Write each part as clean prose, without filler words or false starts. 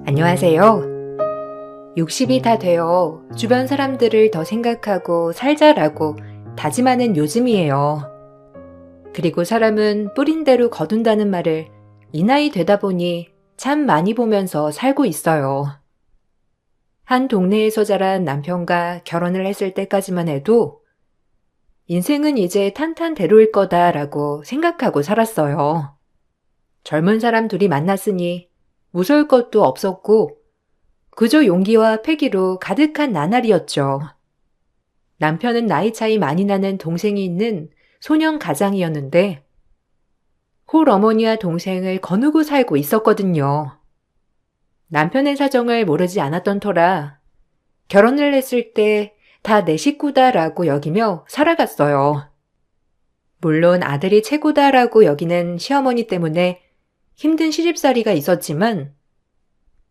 안녕하세요. 60이 다 되어 주변 사람들을 더 생각하고 살자라고 다짐하는 요즘이에요. 그리고 사람은 뿌린 대로 거둔다는 말을 이 나이 되다 보니 참 많이 보면서 살고 있어요. 한 동네에서 자란 남편과 결혼을 했을 때까지만 해도 인생은 이제 탄탄대로일 거다라고 생각하고 살았어요. 젊은 사람 둘이 만났으니 무서울 것도 없었고 그저 용기와 패기로 가득한 나날이었죠. 남편은 나이 차이 많이 나는 동생이 있는 소년 가장이었는데 홀 어머니와 동생을 거느고 살고 있었거든요. 남편의 사정을 모르지 않았던 터라 결혼을 했을 때 다 내 식구다라고 여기며 살아갔어요. 물론 아들이 최고다라고 여기는 시어머니 때문에 힘든 시집살이가 있었지만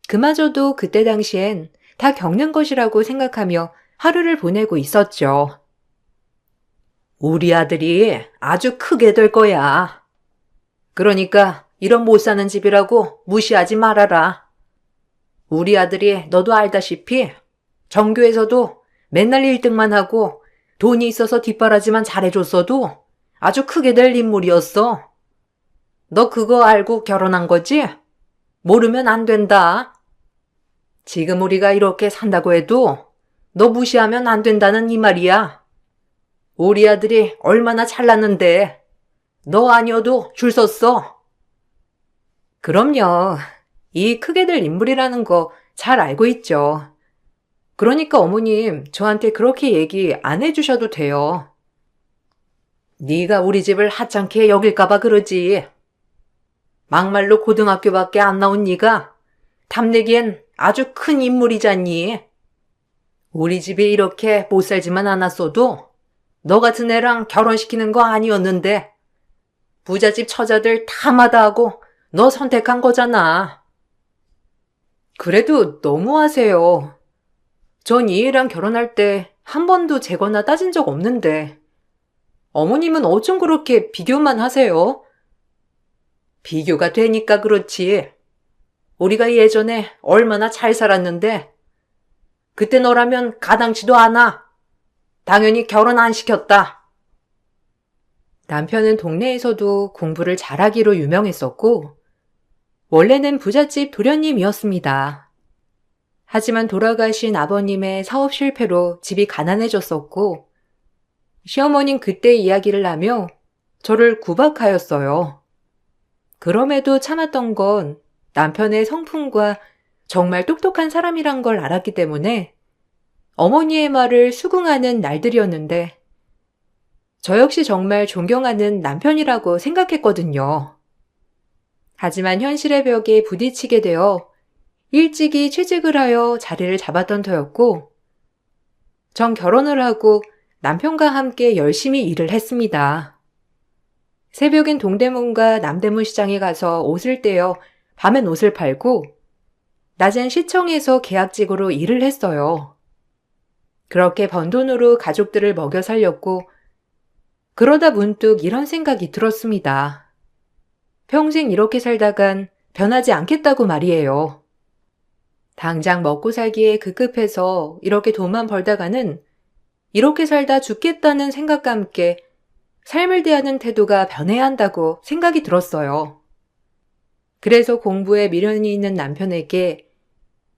그마저도 그때 당시엔 다 겪는 것이라고 생각하며 하루를 보내고 있었죠. 우리 아들이 아주 크게 될 거야. 그러니까 이런 못 사는 집이라고 무시하지 말아라. 우리 아들이 너도 알다시피 전교에서도 맨날 1등만 하고 돈이 있어서 뒷바라지만 잘해줬어도 아주 크게 될 인물이었어. 너 그거 알고 결혼한 거지? 모르면 안 된다. 지금 우리가 이렇게 산다고 해도 너 무시하면 안 된다는 이 말이야. 우리 아들이 얼마나 잘났는데 너 아니어도 줄 섰어. 그럼요. 이 크게 될 인물이라는 거 잘 알고 있죠. 그러니까 어머님 저한테 그렇게 얘기 안 해주셔도 돼요. 네가 우리 집을 하찮게 여길까봐 그러지. 막말로 고등학교밖에 안 나온 네가 탐내기엔 아주 큰 인물이잖니. 우리 집이 이렇게 못 살지만 않았어도 너 같은 애랑 결혼시키는 거 아니었는데 부잣집 처자들 다 마다하고 너 선택한 거잖아. 그래도 너무하세요. 전 이 애랑 결혼할 때 한 번도 재거나 따진 적 없는데 어머님은 어쩜 그렇게 비교만 하세요? 비교가 되니까 그렇지. 우리가 예전에 얼마나 잘 살았는데 그때 너라면 가당치도 않아. 당연히 결혼 안 시켰다. 남편은 동네에서도 공부를 잘하기로 유명했었고 원래는 부잣집 도련님이었습니다. 하지만 돌아가신 아버님의 사업 실패로 집이 가난해졌었고 시어머니는 그때 이야기를 하며 저를 구박하였어요. 그럼에도 참았던 건 남편의 성품과 정말 똑똑한 사람이란 걸 알았기 때문에 어머니의 말을 수긍하는 날들이었는데 저 역시 정말 존경하는 남편이라고 생각했거든요. 하지만 현실의 벽에 부딪히게 되어 일찍이 취직을 하여 자리를 잡았던 터였고 전 결혼을 하고 남편과 함께 열심히 일을 했습니다. 새벽엔 동대문과 남대문 시장에 가서 옷을 떼어 밤엔 옷을 팔고 낮엔 시청에서 계약직으로 일을 했어요. 그렇게 번 돈으로 가족들을 먹여 살렸고 그러다 문득 이런 생각이 들었습니다. 평생 이렇게 살다간 변하지 않겠다고 말이에요. 당장 먹고 살기에 급급해서 이렇게 돈만 벌다가는 이렇게 살다 죽겠다는 생각과 함께 삶을 대하는 태도가 변해야 한다고 생각이 들었어요. 그래서 공부에 미련이 있는 남편에게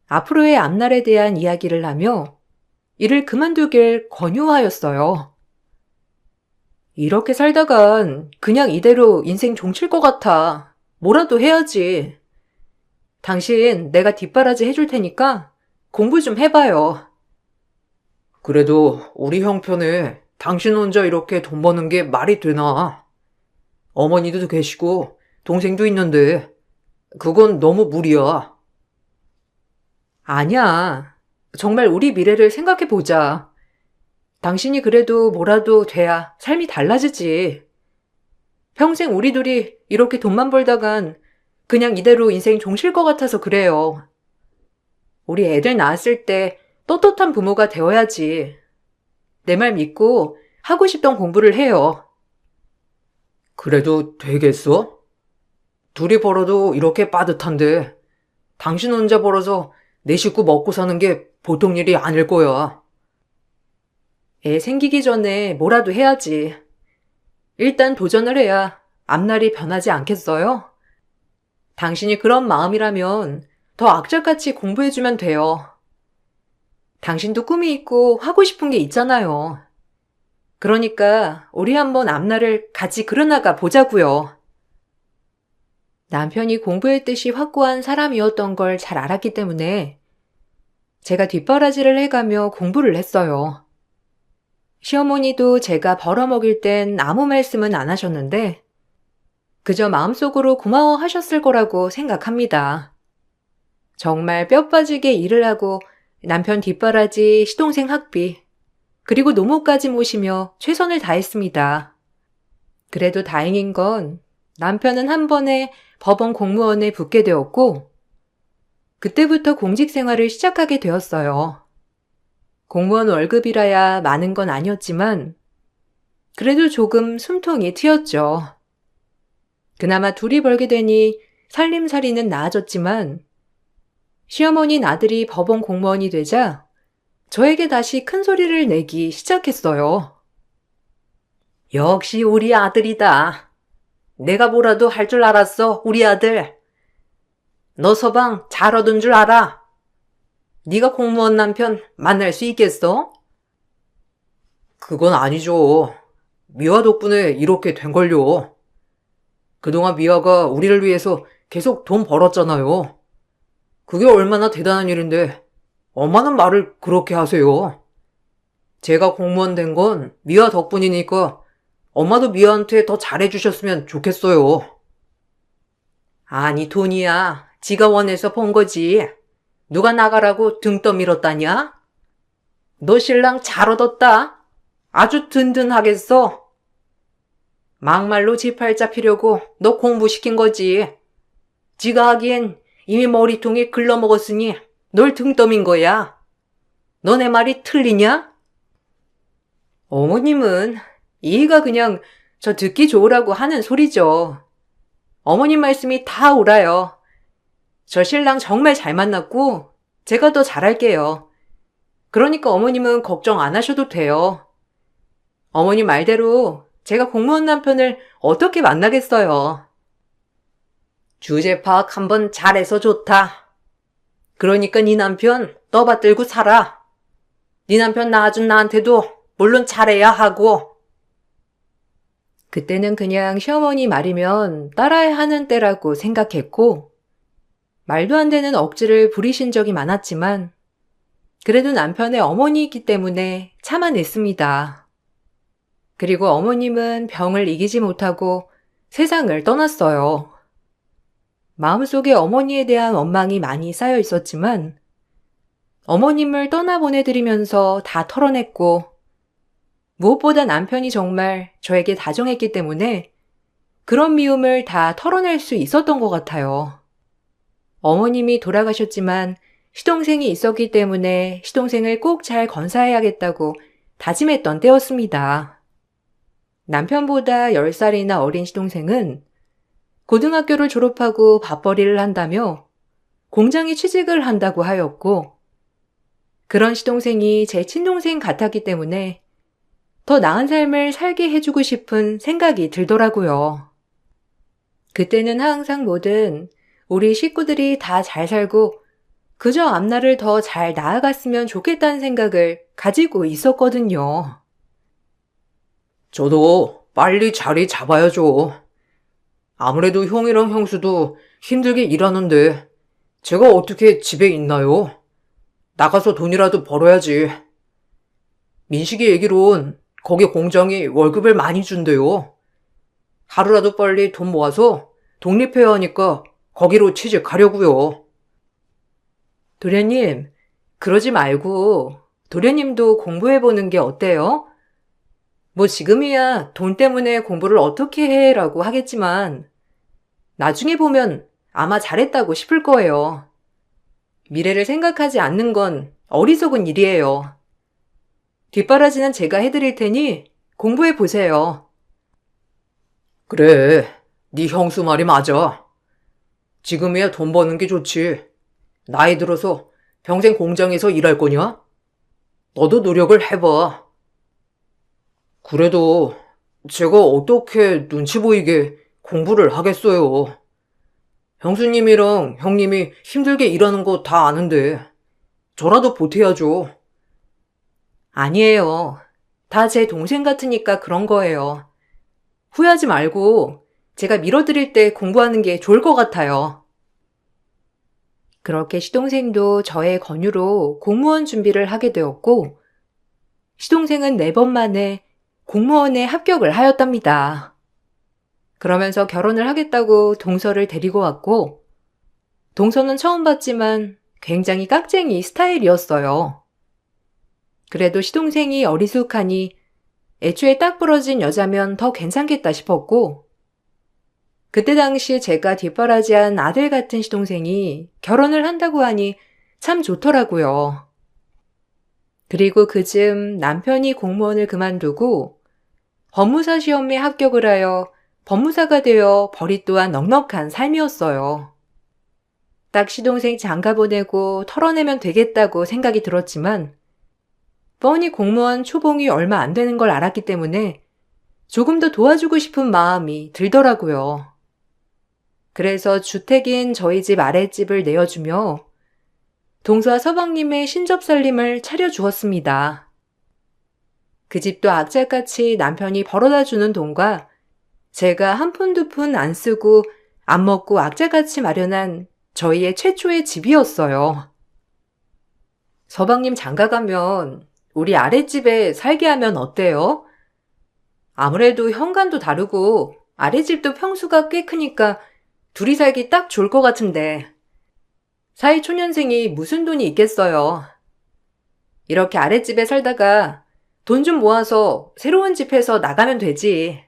앞으로의 앞날에 대한 이야기를 하며 일을 그만두길 권유하였어요. 이렇게 살다간 그냥 이대로 인생 종칠 것 같아. 뭐라도 해야지. 당신 내가 뒷바라지 해줄 테니까 공부 좀 해봐요. 그래도 우리 형편에 당신 혼자 이렇게 돈 버는 게 말이 되나? 어머니도 계시고 동생도 있는데 그건 너무 무리야. 아니야. 정말 우리 미래를 생각해보자. 당신이 그래도 뭐라도 돼야 삶이 달라지지. 평생 우리 둘이 이렇게 돈만 벌다간 그냥 이대로 인생 종칠 것 같아서 그래요. 우리 애들 낳았을 때 떳떳한 부모가 되어야지. 내 말 믿고 하고 싶던 공부를 해요. 그래도 되겠어? 둘이 벌어도 이렇게 빠듯한데 당신 혼자 벌어서 내 식구 먹고 사는 게 보통 일이 아닐 거야. 애 생기기 전에 뭐라도 해야지. 일단 도전을 해야 앞날이 변하지 않겠어요? 당신이 그런 마음이라면 더 악착같이 공부해주면 돼요. 당신도 꿈이 있고 하고 싶은 게 있잖아요. 그러니까 우리 한번 앞날을 같이 그려나가 보자고요. 남편이 공부의 뜻이 확고한 사람이었던 걸 잘 알았기 때문에 제가 뒷바라지를 해가며 공부를 했어요. 시어머니도 제가 벌어먹일 땐 아무 말씀은 안 하셨는데 그저 마음속으로 고마워하셨을 거라고 생각합니다. 정말 뼈 빠지게 일을 하고 남편 뒷바라지, 시동생 학비, 그리고 노모까지 모시며 최선을 다했습니다. 그래도 다행인 건 남편은 한 번에 법원 공무원에 붙게 되었고 그때부터 공직 생활을 시작하게 되었어요. 공무원 월급이라야 많은 건 아니었지만 그래도 조금 숨통이 트였죠. 그나마 둘이 벌게 되니 살림살이는 나아졌지만 시어머니 아들이 법원 공무원이 되자 저에게 다시 큰 소리를 내기 시작했어요. 역시 우리 아들이다. 내가 뭐라도 할 줄 알았어, 우리 아들. 너 서방 잘 얻은 줄 알아. 네가 공무원 남편 만날 수 있겠어? 그건 아니죠. 미화 덕분에 이렇게 된걸요. 그동안 미화가 우리를 위해서 계속 돈 벌었잖아요. 그게 얼마나 대단한 일인데 엄마는 말을 그렇게 하세요. 제가 공무원 된 건 미화 덕분이니까 엄마도 미화한테 더 잘해주셨으면 좋겠어요. 아니 돈이야. 지가 원해서 번 거지. 누가 나가라고 등 떠밀었다냐? 너 신랑 잘 얻었다. 아주 든든하겠어. 막말로 지 팔 잡히려고 너 공부시킨 거지. 지가 하기엔 이미 머리통이 글러먹었으니 널 등 떠민 거야. 너네 말이 틀리냐? 어머님은 이해가 그냥 저 듣기 좋으라고 하는 소리죠. 어머님 말씀이 다 옳아요. 저 신랑 정말 잘 만났고 제가 더 잘할게요. 그러니까 어머님은 걱정 안 하셔도 돼요. 어머님 말대로 제가 공무원 남편을 어떻게 만나겠어요. 주제 파악 한번 잘해서 좋다. 그러니까 네 남편 떠받들고 살아. 네 남편 낳아준 나한테도 물론 잘해야 하고. 그때는 그냥 시어머니 말이면 따라야 하는 때라고 생각했고 말도 안 되는 억지를 부리신 적이 많았지만 그래도 남편의 어머니이기 때문에 참아냈습니다. 그리고 어머님은 병을 이기지 못하고 세상을 떠났어요. 마음속에 어머니에 대한 원망이 많이 쌓여 있었지만 어머님을 떠나보내드리면서 다 털어냈고 무엇보다 남편이 정말 저에게 다정했기 때문에 그런 미움을 다 털어낼 수 있었던 것 같아요. 어머님이 돌아가셨지만 시동생이 있었기 때문에 시동생을 꼭 잘 건사해야겠다고 다짐했던 때였습니다. 남편보다 10살이나 어린 시동생은 고등학교를 졸업하고 밥벌이를 한다며 공장에 취직을 한다고 하였고 그런 시동생이 제 친동생 같았기 때문에 더 나은 삶을 살게 해주고 싶은 생각이 들더라고요. 그때는 항상 뭐든 우리 식구들이 다 잘 살고 그저 앞날을 더 잘 나아갔으면 좋겠다는 생각을 가지고 있었거든요. 저도 빨리 자리 잡아야죠. 아무래도 형이랑 형수도 힘들게 일하는데 제가 어떻게 집에 있나요? 나가서 돈이라도 벌어야지. 민식이 얘기론 거기 공장이 월급을 많이 준대요. 하루라도 빨리 돈 모아서 독립해야 하니까 거기로 취직하려고요. 도련님, 그러지 말고 도련님도 공부해보는 게 어때요? 뭐 지금이야 돈 때문에 공부를 어떻게 해라고 하겠지만 나중에 보면 아마 잘했다고 싶을 거예요. 미래를 생각하지 않는 건 어리석은 일이에요. 뒷바라지는 제가 해드릴 테니 공부해보세요. 그래, 네 형수 말이 맞아. 지금이야 돈 버는 게 좋지. 나이 들어서 평생 공장에서 일할 거냐? 너도 노력을 해봐. 그래도 제가 어떻게 눈치 보이게 공부를 하겠어요. 형수님이랑 형님이 힘들게 일하는 거 다 아는데 저라도 보태야죠. 아니에요. 다 제 동생 같으니까 그런 거예요. 후회하지 말고 제가 밀어드릴 때 공부하는 게 좋을 것 같아요. 그렇게 시동생도 저의 권유로 공무원 준비를 하게 되었고, 시동생은 4번 만에 공무원에 합격을 하였답니다. 그러면서 결혼을 하겠다고 동서를 데리고 왔고, 동서는 처음 봤지만 굉장히 깍쟁이 스타일이었어요. 그래도 시동생이 어리숙하니 애초에 딱 부러진 여자면 더 괜찮겠다 싶었고, 그때 당시 제가 뒷바라지한 아들 같은 시동생이 결혼을 한다고 하니 참 좋더라고요. 그리고 그즈음 남편이 공무원을 그만두고 법무사 시험에 합격을 하여 법무사가 되어 벌이 또한 넉넉한 삶이었어요. 딱 시동생 장가 보내고 털어내면 되겠다고 생각이 들었지만 뻔히 공무원 초봉이 얼마 안 되는 걸 알았기 때문에 조금 더 도와주고 싶은 마음이 들더라고요. 그래서 주택인 저희 집 아랫집을 내어주며 동서와 서방님의 신접살림을 차려주었습니다. 그 집도 악착같이 남편이 벌어다 주는 돈과 제가 한 푼 두 푼 안 쓰고 안 먹고 악착같이 마련한 저희의 최초의 집이었어요. 서방님 장가 가면 우리 아랫집에 살게 하면 어때요? 아무래도 현관도 다르고 아랫집도 평수가 꽤 크니까 둘이 살기 딱 좋을 것 같은데 사회초년생이 무슨 돈이 있겠어요. 이렇게 아랫집에 살다가 돈 좀 모아서 새로운 집 해서 나가면 되지.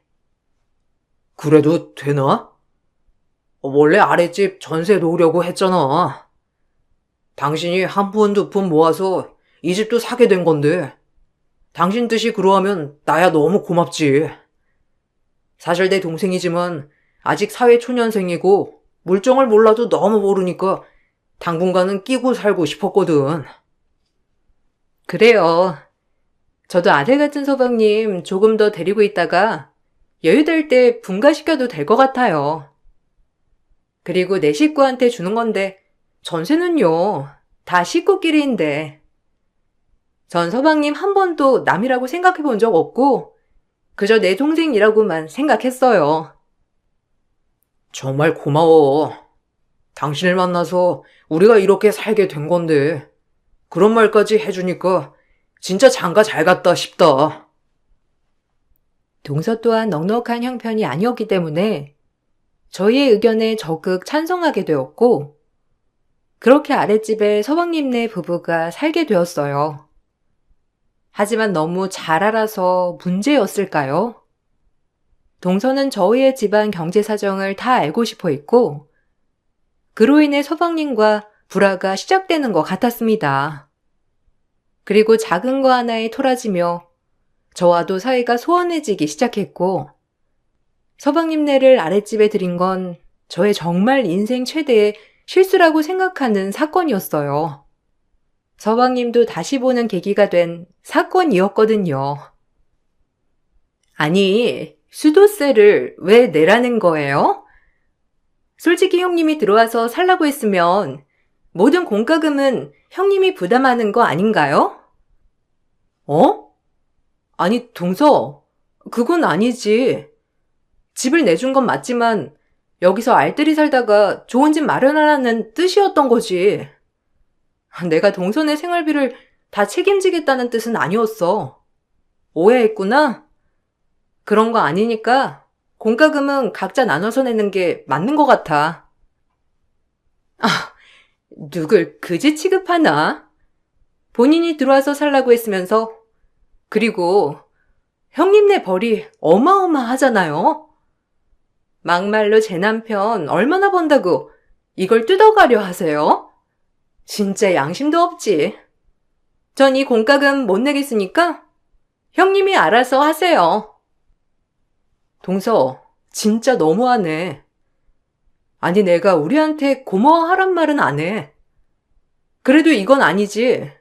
그래도 되나? 원래 아랫집 전세 놓으려고 했잖아. 당신이 한 푼 두 푼 모아서 이 집도 사게 된 건데 당신 뜻이 그러하면 나야 너무 고맙지. 사실 내 동생이지만 아직 사회초년생이고 물정을 몰라도 너무 모르니까 당분간은 끼고 살고 싶었거든. 그래요. 저도 아들 같은 서방님 조금 더 데리고 있다가 여유될 때 분가시켜도 될 것 같아요. 그리고 내 식구한테 주는 건데 전세는요, 다 식구끼리인데. 전 서방님 한 번도 남이라고 생각해 본 적 없고 그저 내 동생이라고만 생각했어요. 정말 고마워. 당신을 만나서 우리가 이렇게 살게 된 건데 그런 말까지 해주니까 진짜 장가 잘 갔다 싶다. 동서 또한 넉넉한 형편이 아니었기 때문에 저희의 의견에 적극 찬성하게 되었고 그렇게 아랫집에 서방님네 부부가 살게 되었어요. 하지만 너무 잘 알아서 문제였을까요? 동서는 저희의 집안 경제 사정을 다 알고 싶어 했고 그로 인해 서방님과 불화가 시작되는 것 같았습니다. 그리고 작은 거 하나에 토라지며 저와도 사이가 소원해지기 시작했고 서방님네를 아랫집에 들인 건 저의 정말 인생 최대의 실수라고 생각하는 사건이었어요. 서방님도 다시 보는 계기가 된 사건이었거든요. 아니, 수도세를 왜 내라는 거예요? 솔직히 형님이 들어와서 살라고 했으면 모든 공과금은 형님이 부담하는 거 아닌가요? 어? 아니, 동서, 그건 아니지. 집을 내준 건 맞지만 여기서 알뜰히 살다가 좋은 집 마련하라는 뜻이었던 거지. 내가 동선의 생활비를 다 책임지겠다는 뜻은 아니었어. 오해했구나? 그런 거 아니니까 공과금은 각자 나눠서 내는 게 맞는 것 같아. 아, 누굴 그지 취급하나? 본인이 들어와서 살라고 했으면서 그리고 형님네 벌이 어마어마하잖아요. 막말로 제 남편 얼마나 번다고 이걸 뜯어가려 하세요? 진짜 양심도 없지. 전 이 공과금 못 내겠으니까 형님이 알아서 하세요. 동서, 진짜 너무하네. 아니 내가 우리한테 고마워하란 말은 안 해. 그래도 이건 아니지.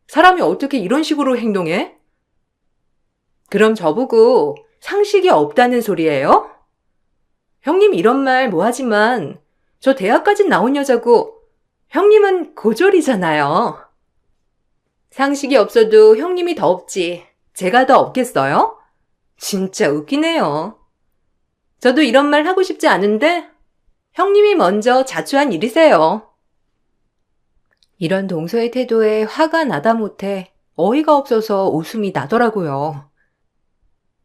사람이 어떻게 이런 식으로 행동해? 그럼 저보고 상식이 없다는 소리예요? 형님 이런 말 뭐하지만 저 대학까지 나온 여자고 형님은 고졸이잖아요. 상식이 없어도 형님이 더 없지. 제가 더 없겠어요? 진짜 웃기네요. 저도 이런 말 하고 싶지 않은데 형님이 먼저 자초한 일이세요. 이런 동서의 태도에 화가 나다 못해 어이가 없어서 웃음이 나더라고요.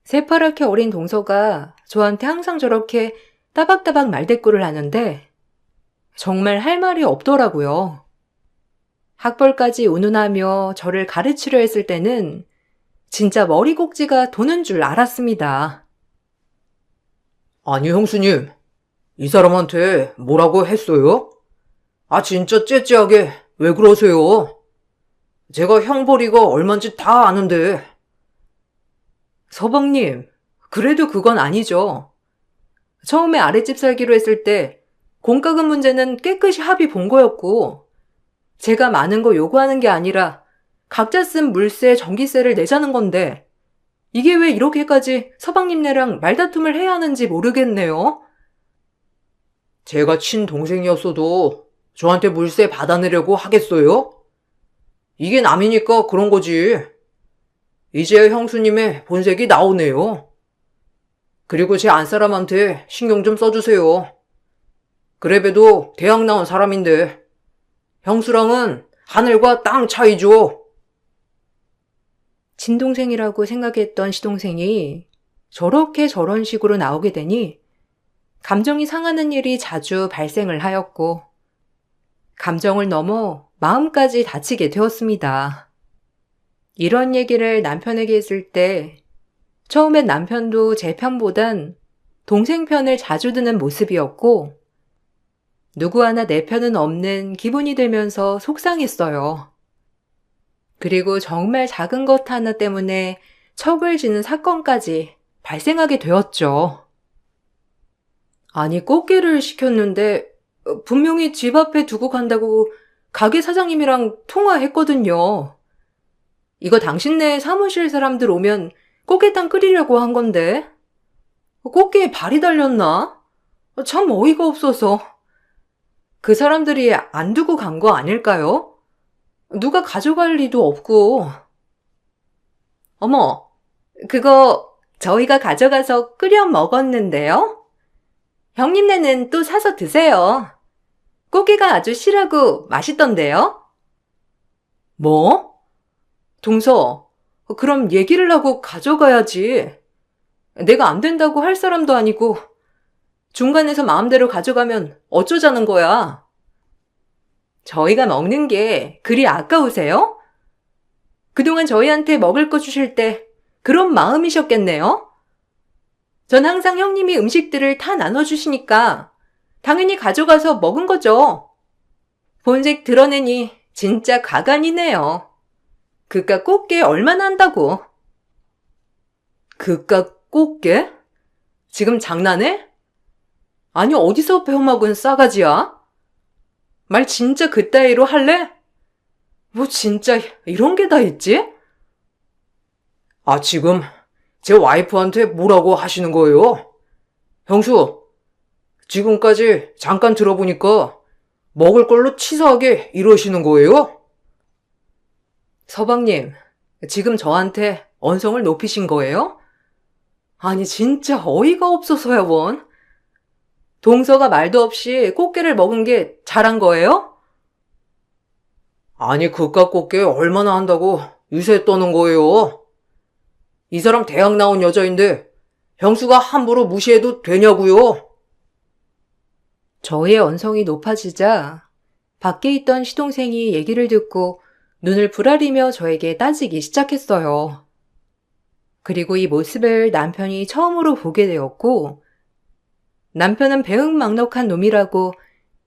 새파랗게 어린 동서가 저한테 항상 저렇게 따박따박 말대꾸를 하는데 정말 할 말이 없더라고요. 학벌까지 운운하며 저를 가르치려 했을 때는 진짜 머리 꼭지가 도는 줄 알았습니다. 아니, 형수님, 이 사람한테 뭐라고 했어요? 아, 진짜 째째하게 왜 그러세요? 제가 형 벌이가 얼만지 다 아는데. 서방님, 그래도 그건 아니죠. 처음에 아랫집 살기로 했을 때 공과금 문제는 깨끗이 합의 본 거였고 제가 많은 거 요구하는 게 아니라 각자 쓴 물세, 전기세를 내자는 건데 이게 왜 이렇게까지 서방님네랑 말다툼을 해야 하는지 모르겠네요. 제가 친동생이었어도 저한테 물세 받아내려고 하겠어요? 이게 남이니까 그런 거지. 이제 형수님의 본색이 나오네요. 그리고 제 안사람한테 신경 좀 써주세요. 그래봬도 대학 나온 사람인데 형수랑은 하늘과 땅 차이죠. 친동생이라고 생각했던 시동생이 저렇게 저런 식으로 나오게 되니 감정이 상하는 일이 자주 발생을 하였고 감정을 넘어 마음까지 다치게 되었습니다. 이런 얘기를 남편에게 했을 때 처음엔 남편도 제 편보단 동생 편을 자주 드는 모습이었고 누구 하나 내 편은 없는 기분이 들면서 속상했어요. 그리고 정말 작은 것 하나 때문에 척을 지는 사건까지 발생하게 되었죠. 아니 꽃게를 시켰는데 분명히 집 앞에 두고 간다고 가게 사장님이랑 통화했거든요. 이거 당신네 사무실 사람들 오면 꽃게탕 끓이려고 한 건데 꽃게에 발이 달렸나? 참 어이가 없어서. 그 사람들이 안 두고 간 거 아닐까요? 누가 가져갈 리도 없고. 어머, 그거 저희가 가져가서 끓여 먹었는데요? 형님네는 또 사서 드세요. 꽃게가 아주 실하고 맛있던데요? 뭐? 동서, 그럼 얘기를 하고 가져가야지. 내가 안 된다고 할 사람도 아니고 중간에서 마음대로 가져가면 어쩌자는 거야. 저희가 먹는 게 그리 아까우세요? 그동안 저희한테 먹을 거 주실 때 그런 마음이셨겠네요? 전 항상 형님이 음식들을 다 나눠주시니까 당연히 가져가서 먹은 거죠. 본색 드러내니 진짜 가관이네요. 그깟 꽃게 얼마나 한다고. 그깟 꽃게? 지금 장난해? 아니 어디서 배워먹은 싸가지야? 말 진짜 그따위로 할래? 뭐 진짜 이런 게 다 있지? 아, 지금 제 와이프한테 뭐라고 하시는 거예요? 형수, 지금까지 잠깐 들어보니까 먹을 걸로 치사하게 이러시는 거예요? 서방님, 지금 저한테 언성을 높이신 거예요? 아니 진짜 어이가 없어서야 원. 동서가 말도 없이 꽃게를 먹은 게 잘한 거예요? 아니, 그깟 꽃게 얼마나 한다고 유세 떠는 거예요? 이 사람 대학 나온 여자인데 형수가 함부로 무시해도 되냐고요? 저의 언성이 높아지자 밖에 있던 시동생이 얘기를 듣고 눈을 부라리며 저에게 따지기 시작했어요. 그리고 이 모습을 남편이 처음으로 보게 되었고 남편은 배은망덕한 놈이라고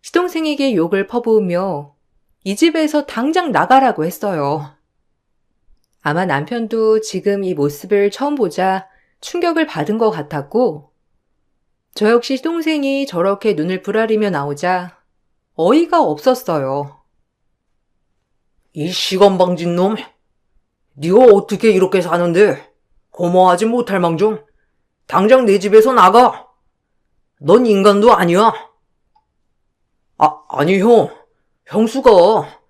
시동생에게 욕을 퍼부으며 이 집에서 당장 나가라고 했어요. 아마 남편도 지금 이 모습을 처음 보자 충격을 받은 것 같았고 저 역시 시동생이 저렇게 눈을 부라리며 나오자 어이가 없었어요. 이 시건방진 놈. 네가 어떻게 이렇게 사는데 고마워하지 못할 망정 당장 내 집에서 나가. 넌 인간도 아니야. 아니 형. 형수가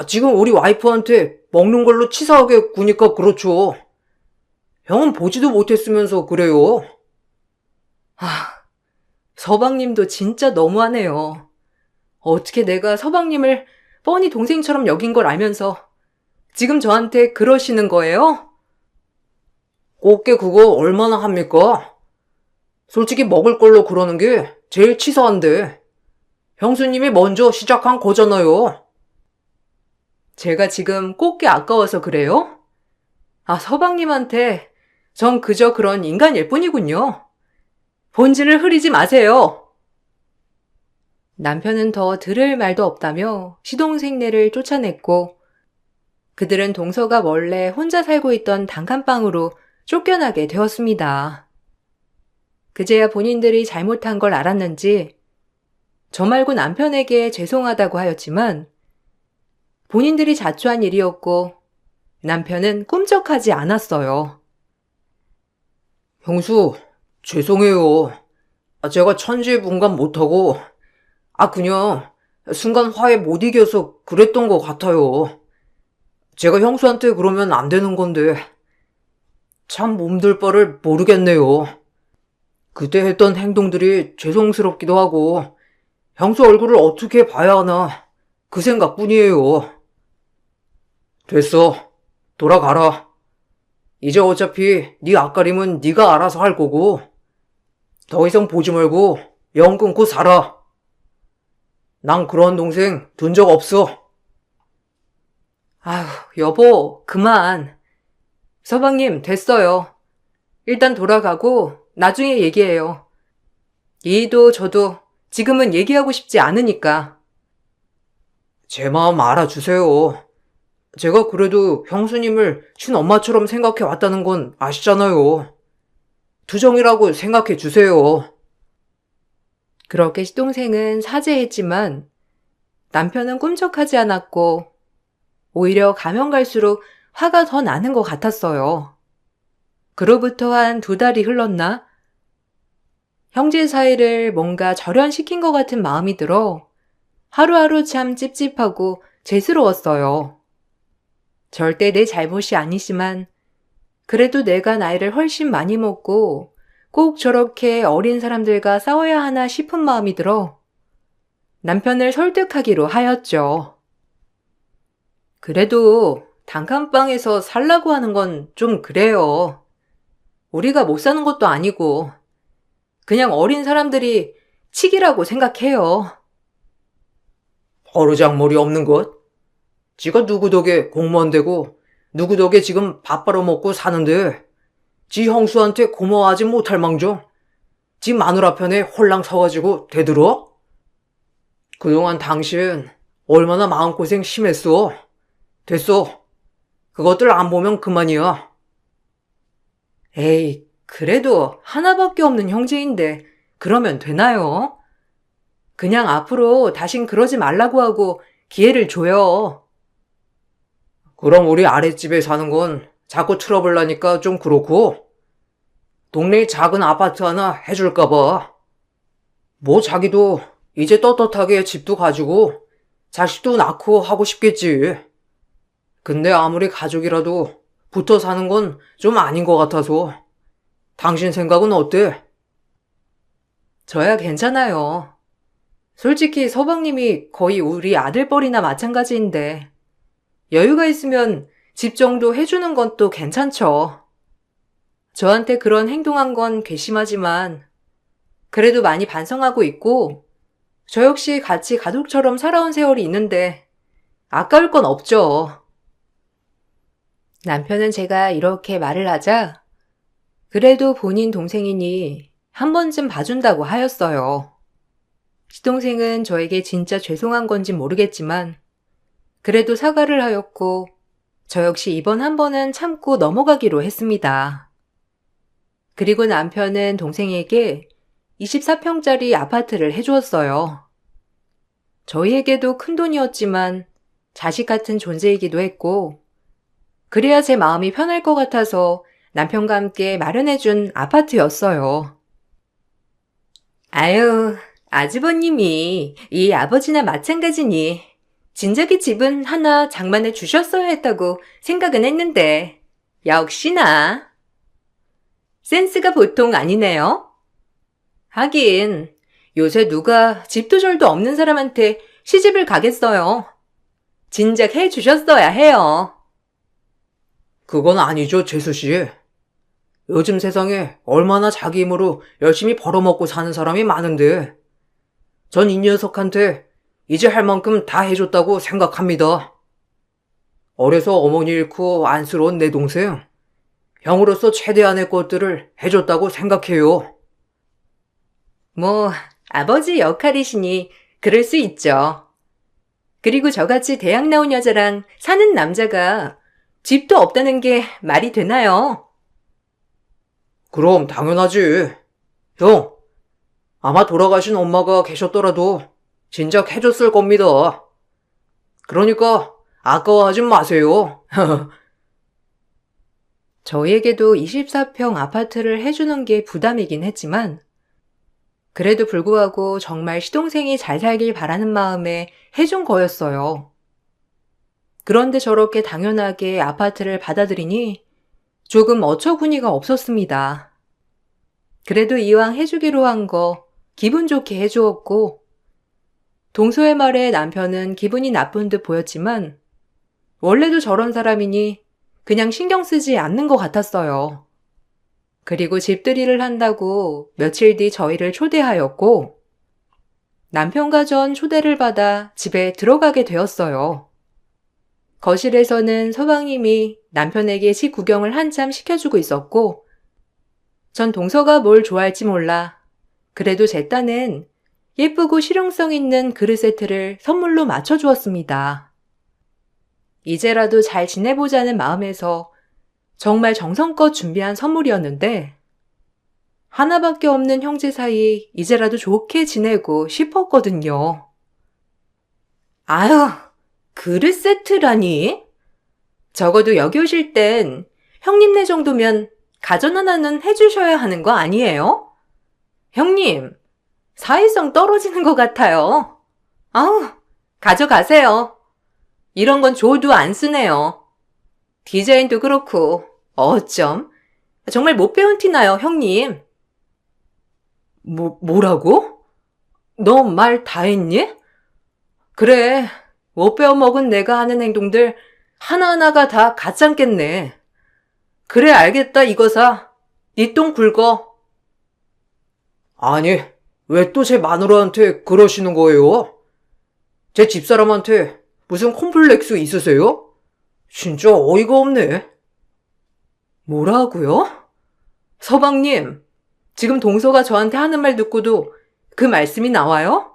지금 우리 와이프한테 먹는 걸로 치사하게 구니까 그렇죠. 형은 보지도 못했으면서 그래요. 서방님도 진짜 너무하네요. 어떻게 내가 서방님을 뻔히 동생처럼 여긴 걸 알면서 지금 저한테 그러시는 거예요? 곱게 그거 얼마나 합니까? 솔직히 먹을 걸로 그러는 게 제일 치사한데 형수님이 먼저 시작한 거잖아요. 제가 지금 꽃게 아까워서 그래요? 서방님한테 전 그저 그런 인간일 뿐이군요. 본질을 흐리지 마세요. 남편은 더 들을 말도 없다며 시동생네를 쫓아냈고 그들은 동서가 원래 혼자 살고 있던 단칸방으로 쫓겨나게 되었습니다. 그제야 본인들이 잘못한 걸 알았는지 저 말고 남편에게 죄송하다고 하였지만 본인들이 자초한 일이었고 남편은 꿈쩍하지 않았어요. 형수, 죄송해요. 제가 천지분간 못하고 그냥 순간 화에 못 이겨서 그랬던 것 같아요. 제가 형수한테 그러면 안 되는 건데 참 몸둘 바를 모르겠네요. 그때 했던 행동들이 죄송스럽기도 하고 형수 얼굴을 어떻게 봐야 하나 그 생각뿐이에요. 됐어. 돌아가라. 이제 어차피 네 앞가림은 네가 알아서 할 거고 더 이상 보지 말고 영 끊고 살아. 난 그런 동생 둔 적 없어. 여보, 그만. 서방님, 됐어요. 일단 돌아가고 나중에 얘기해요. 이도 저도 지금은 얘기하고 싶지 않으니까. 제 마음 알아주세요. 제가 그래도 형수님을 친엄마처럼 생각해 왔다는 건 아시잖아요. 투정이라고 생각해 주세요. 그렇게 시동생은 사죄했지만 남편은 꿈쩍하지 않았고 오히려 가면 갈수록 화가 더 나는 것 같았어요. 그로부터 한 2달이 흘렀나? 형제 사이를 뭔가 절연시킨 것 같은 마음이 들어 하루하루 참 찝찝하고 죄스러웠어요. 절대 내 잘못이 아니지만 그래도 내가 나이를 훨씬 많이 먹고 꼭 저렇게 어린 사람들과 싸워야 하나 싶은 마음이 들어 남편을 설득하기로 하였죠. 그래도 단칸방에서 살라고 하는 건 좀 그래요. 우리가 못 사는 것도 아니고 그냥 어린 사람들이 치기라고 생각해요. 버르장머리 없는 것. 지가 누구 덕에 공무원 되고 누구 덕에 지금 밥 벌어먹고 사는데 지 형수한테 고마워하지 못할 망정 지 마누라 편에 홀랑 서가지고 대들어? 그동안 당신 얼마나 마음고생 심했어. 됐어. 그것들 안 보면 그만이야. 에이, 그래도 하나밖에 없는 형제인데 그러면 되나요? 그냥 앞으로 다신 그러지 말라고 하고 기회를 줘요. 그럼 우리 아랫집에 사는 건 자꾸 트러블 나니까 좀 그렇고 동네에 작은 아파트 하나 해줄까봐. 뭐 자기도 이제 떳떳하게 집도 가지고 자식도 낳고 하고 싶겠지. 근데 아무리 가족이라도 붙어 사는 건 좀 아닌 것 같아서. 당신 생각은 어때? 저야 괜찮아요. 솔직히 서방님이 거의 우리 아들뻘이나 마찬가지인데 여유가 있으면 집 정도 해주는 건 또 괜찮죠. 저한테 그런 행동한 건 괘씸하지만 그래도 많이 반성하고 있고 저 역시 같이 가족처럼 살아온 세월이 있는데 아까울 건 없죠. 남편은 제가 이렇게 말을 하자 그래도 본인 동생이니 한 번쯤 봐준다고 하였어요. 시동생은 저에게 진짜 죄송한 건지 모르겠지만 그래도 사과를 하였고 저 역시 이번 한 번은 참고 넘어가기로 했습니다. 그리고 남편은 동생에게 24평짜리 아파트를 해주었어요. 저희에게도 큰 돈이었지만 자식 같은 존재이기도 했고, 그래야 제 마음이 편할 것 같아서 남편과 함께 마련해준 아파트였어요. 아유, 아주버님이 이 아버지나 마찬가지니 진작에 집은 하나 장만해 주셨어야 했다고 생각은 했는데 역시나 센스가 보통 아니네요. 하긴 요새 누가 집도 절도 없는 사람한테 시집을 가겠어요. 진작 해 주셨어야 해요. 그건 아니죠, 재수 씨. 요즘 세상에 얼마나 자기 힘으로 열심히 벌어먹고 사는 사람이 많은데 전 이 녀석한테 이제 할 만큼 다 해줬다고 생각합니다. 어려서 어머니 잃고 안쓰러운 내 동생, 형으로서 최대한의 것들을 해줬다고 생각해요. 뭐 아버지 역할이시니 그럴 수 있죠. 그리고 저같이 대학 나온 여자랑 사는 남자가 집도 없다는 게 말이 되나요? 그럼 당연하지. 형, 아마 돌아가신 엄마가 계셨더라도 진작 해줬을 겁니다. 그러니까 아까워하지 마세요. 저희에게도 24평 아파트를 해주는 게 부담이긴 했지만 그래도 불구하고 정말 시동생이 잘 살길 바라는 마음에 해준 거였어요. 그런데 저렇게 당연하게 아파트를 받아들이니 조금 어처구니가 없었습니다. 그래도 이왕 해주기로 한 거 기분 좋게 해주었고 동서의 말에 남편은 기분이 나쁜 듯 보였지만 원래도 저런 사람이니 그냥 신경 쓰지 않는 것 같았어요. 그리고 집들이를 한다고 며칠 뒤 저희를 초대하였고 남편과 전 초대를 받아 집에 들어가게 되었어요. 거실에서는 서방님이 남편에게 집 구경을 한참 시켜주고 있었고 전 동서가 뭘 좋아할지 몰라 그래도 제 딴엔 예쁘고 실용성 있는 그릇 세트를 선물로 맞춰주었습니다. 이제라도 잘 지내보자는 마음에서 정말 정성껏 준비한 선물이었는데 하나밖에 없는 형제 사이 이제라도 좋게 지내고 싶었거든요. 아유, 그릇 세트라니? 적어도 여기 오실 땐 형님네 정도면 가전 하나는 해주셔야 하는 거 아니에요? 형님, 사회성 떨어지는 것 같아요. 아우, 가져가세요. 이런 건 줘도 안 쓰네요. 디자인도 그렇고 어쩜? 정말 못 배운 티 나요, 형님. 뭐라고? 너 말 다 했니? 그래, 못 배워먹은 내가 하는 행동들 하나하나가 다 가짠겠네. 그래, 알겠다, 이거사. 니 똥 굵어. 아니, 왜 또 제 마누라한테 그러시는 거예요? 제 집사람한테 무슨 콤플렉스 있으세요? 진짜 어이가 없네. 뭐라고요? 서방님, 지금 동서가 저한테 하는 말 듣고도 그 말씀이 나와요?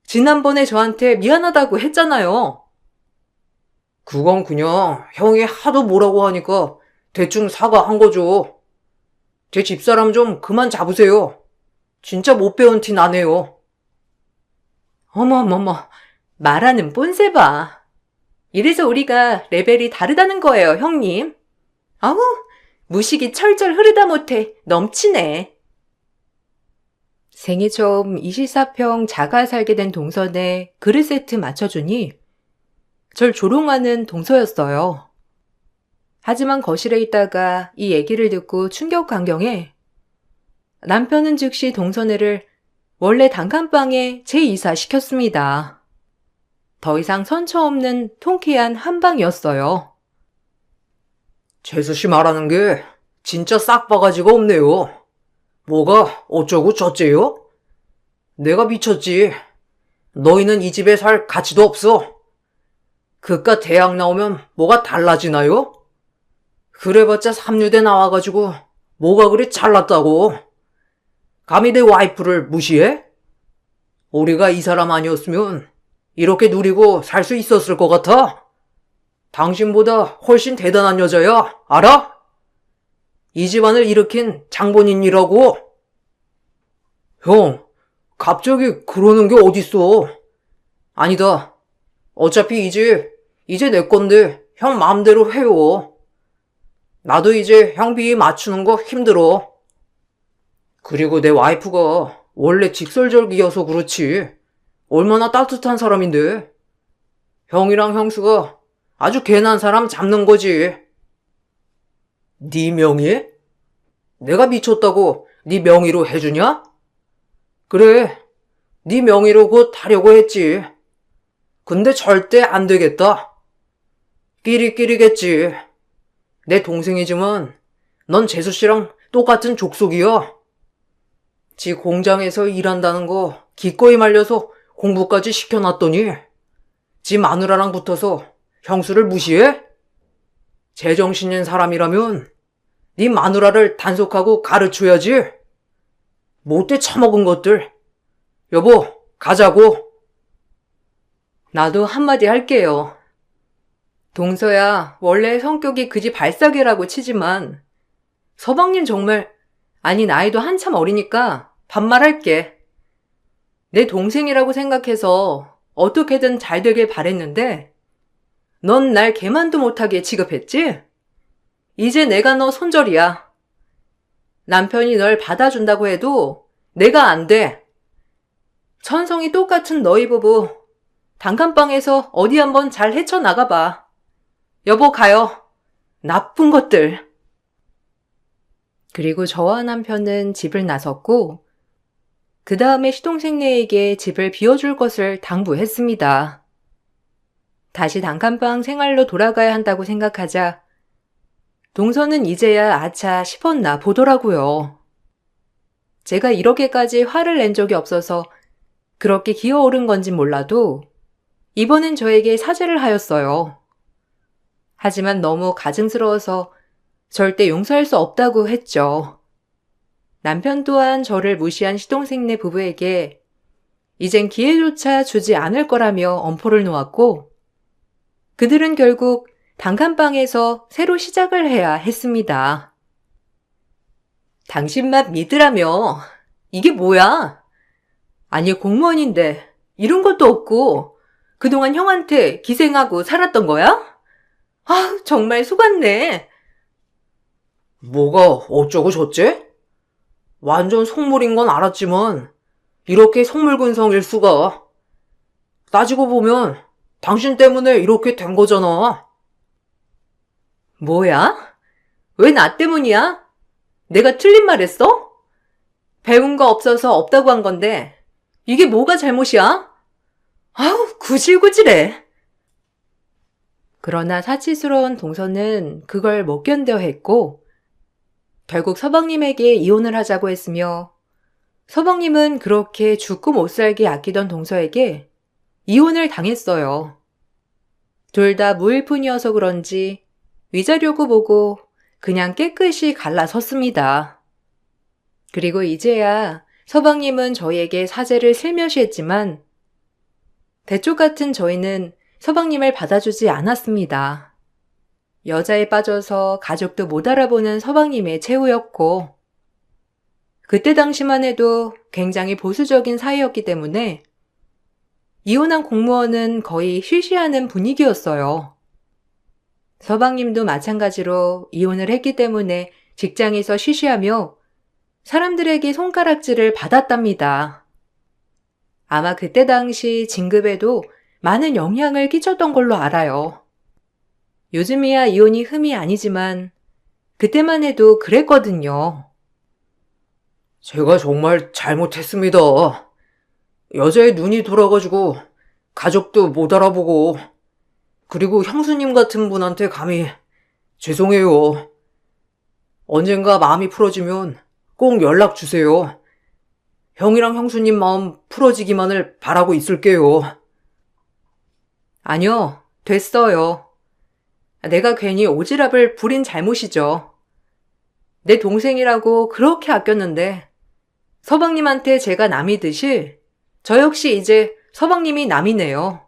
지난번에 저한테 미안하다고 했잖아요. 그건 그냥 형이 하도 뭐라고 하니까 대충 사과한 거죠. 제 집사람 좀 그만 잡으세요. 진짜 못 배운 티 나네요. 어머머머, 말하는 뽐새 봐. 이래서 우리가 레벨이 다르다는 거예요, 형님. 아우, 무식이 철철 흐르다 못해 넘치네. 생애 처음 24평 자가 살게 된 동선에 그릇 세트 맞춰주니 절 조롱하는 동서였어요. 하지만 거실에 있다가 이 얘기를 듣고 충격 광경에 남편은 즉시 동서네를 원래 단칸방에 재이사시켰습니다. 더 이상 선처 없는 통쾌한 한방이었어요. 재수 씨 말하는 게 진짜 싹바가지가 없네요. 뭐가 어쩌고 저쩌요? 내가 미쳤지. 너희는 이 집에 살 가치도 없어. 그깟 대학 나오면 뭐가 달라지나요? 그래봤자 삼류대 나와가지고 뭐가 그리 잘났다고. 감히 내 와이프를 무시해? 우리가 이 사람 아니었으면 이렇게 누리고 살 수 있었을 것 같아? 당신보다 훨씬 대단한 여자야, 알아? 이 집안을 일으킨 장본인이라고. 형, 갑자기 그러는 게 어딨어. 아니다. 어차피 이제 내 건데 형 마음대로 해요. 나도 이제 형 비위 맞추는 거 힘들어. 그리고 내 와이프가 원래 직설적이어서 그렇지. 얼마나 따뜻한 사람인데. 형이랑 형수가 아주 괜한 사람 잡는 거지. 네 명의? 내가 미쳤다고 네 명의로 해주냐? 그래, 네 명의로 곧 하려고 했지. 근데 절대 안 되겠다. 끼리끼리겠지. 내 동생이지만 넌 재수 씨랑 똑같은 족속이야. 지 공장에서 일한다는 거 기꺼이 말려서 공부까지 시켜놨더니 지 마누라랑 붙어서 형수를 무시해? 제정신인 사람이라면 네 마누라를 단속하고 가르쳐야지. 못돼 처먹은 것들. 여보, 가자고. 나도 한마디 할게요. 동서야 원래 성격이 그지 발사계라고 치지만 서방님 정말, 아니 나이도 한참 어리니까 반말할게. 내 동생이라고 생각해서 어떻게든 잘 되길 바랬는데 넌 날 개만도 못하게 취급했지? 이제 내가 너 손절이야. 남편이 널 받아준다고 해도 내가 안 돼. 천성이 똑같은 너희 부부 단칸방에서 어디 한번 잘 헤쳐나가봐. 여보 가요. 나쁜 것들. 그리고 저와 남편은 집을 나섰고 그 다음에 시동생네에게 집을 비워줄 것을 당부했습니다. 다시 단칸방 생활로 돌아가야 한다고 생각하자 동서는 이제야 아차 싶었나 보더라고요. 제가 이렇게까지 화를 낸 적이 없어서 그렇게 기어오른 건진 몰라도 이번엔 저에게 사죄를 하였어요. 하지만 너무 가증스러워서 절대 용서할 수 없다고 했죠. 남편 또한 저를 무시한 시동생네 부부에게 이젠 기회조차 주지 않을 거라며 엄포를 놓았고 그들은 결국 단칸방에서 새로 시작을 해야 했습니다. 당신만 믿으라며. 이게 뭐야? 아니 공무원인데 이런 것도 없고 그동안 형한테 기생하고 살았던 거야? 아 정말 속았네. 뭐가 어쩌고 저째? 완전 속물인 건 알았지만 이렇게 속물근성일 수가. 따지고 보면 당신 때문에 이렇게 된 거잖아. 뭐야? 왜 나 때문이야? 내가 틀린 말 했어? 배운 거 없어서 없다고 한 건데 이게 뭐가 잘못이야? 아우 구질구질해. 그러나 사치스러운 동서는 그걸 못 견뎌 했고 결국 서방님에게 이혼을 하자고 했으며 서방님은 그렇게 죽고 못 살게 아끼던 동서에게 이혼을 당했어요. 둘 다 무일푼이어서 그런지 위자료고 뭐고 그냥 깨끗이 갈라섰습니다. 그리고 이제야 서방님은 저희에게 사죄를 슬며시 했지만 대쪽 같은 저희는 서방님을 받아주지 않았습니다. 여자에 빠져서 가족도 못 알아보는 서방님의 최후였고 그때 당시만 해도 굉장히 보수적인 사이였기 때문에 이혼한 공무원은 거의 쉬쉬하는 분위기였어요. 서방님도 마찬가지로 이혼을 했기 때문에 직장에서 쉬쉬하며 사람들에게 손가락질을 받았답니다. 아마 그때 당시 진급에도 많은 영향을 끼쳤던 걸로 알아요. 요즘이야 이혼이 흠이 아니지만 그때만 해도 그랬거든요. 제가 정말 잘못했습니다. 여자의 눈이 돌아가지고 가족도 못 알아보고 그리고 형수님 같은 분한테 감히 죄송해요. 언젠가 마음이 풀어지면 꼭 연락 주세요. 형이랑 형수님 마음 풀어지기만을 바라고 있을게요. 아니요, 됐어요. 내가 괜히 오지랖을 부린 잘못이죠. 내 동생이라고 그렇게 아꼈는데 서방님한테 제가 남이듯이 저 역시 이제 서방님이 남이네요.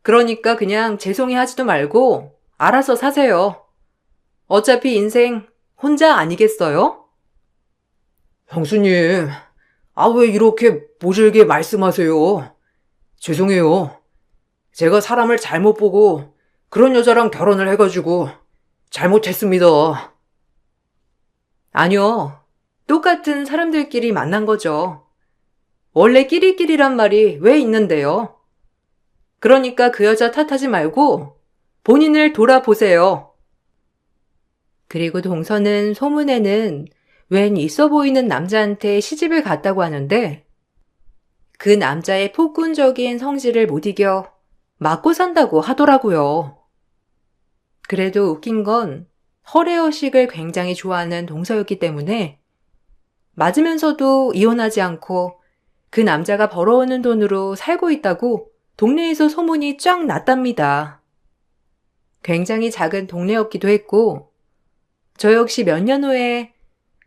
그러니까 그냥 죄송해 하지도 말고 알아서 사세요. 어차피 인생 혼자 아니겠어요? 형수님, 왜 이렇게 모질게 말씀하세요? 죄송해요. 제가 사람을 잘못 보고 그런 여자랑 결혼을 해가지고 잘못했습니다. 아니요. 똑같은 사람들끼리 만난 거죠. 원래 끼리끼리란 말이 왜 있는데요? 그러니까 그 여자 탓하지 말고 본인을 돌아보세요. 그리고 동서는 소문에는 웬 있어 보이는 남자한테 시집을 갔다고 하는데 그 남자의 폭군적인 성질을 못 이겨 맞고 산다고 하더라고요. 그래도 웃긴 건 허례허식을 굉장히 좋아하는 동서였기 때문에 맞으면서도 이혼하지 않고 그 남자가 벌어오는 돈으로 살고 있다고 동네에서 소문이 쫙 났답니다. 굉장히 작은 동네였기도 했고 저 역시 몇 년 후에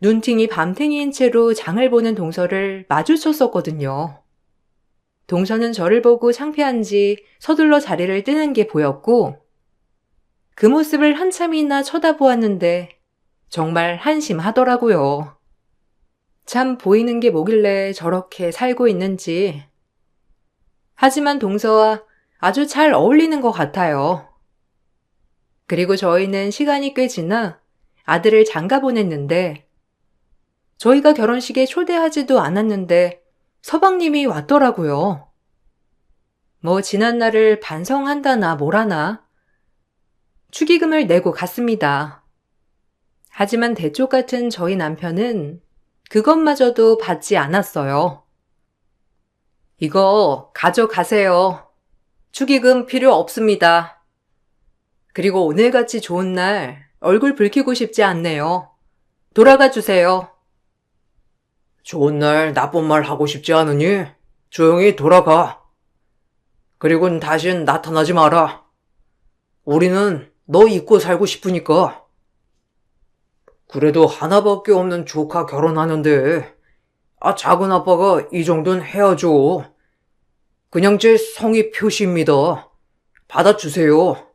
눈팅이 밤탱이인 채로 장을 보는 동서를 마주쳤었거든요. 동서는 저를 보고 창피한지 서둘러 자리를 뜨는 게 보였고 그 모습을 한참이나 쳐다보았는데 정말 한심하더라고요. 참 보이는 게 뭐길래 저렇게 살고 있는지. 하지만 동서와 아주 잘 어울리는 것 같아요. 그리고 저희는 시간이 꽤 지나 아들을 장가 보냈는데 저희가 결혼식에 초대하지도 않았는데 서방님이 왔더라고요. 뭐 지난 날을 반성한다나 뭐라나 축의금을 내고 갔습니다. 하지만 대쪽 같은 저희 남편은 그것마저도 받지 않았어요. 이거 가져가세요. 축의금 필요 없습니다. 그리고 오늘같이 좋은 날 얼굴 붉히고 싶지 않네요. 돌아가 주세요. 좋은 날 나쁜 말 하고 싶지 않으니 조용히 돌아가. 그리고는 다신 나타나지 마라. 우리는 너 잊고 살고 싶으니까. 그래도 하나밖에 없는 조카 결혼하는데 작은 아빠가 이 정도는 해야죠. 그냥 제 성의 표시입니다. 받아주세요.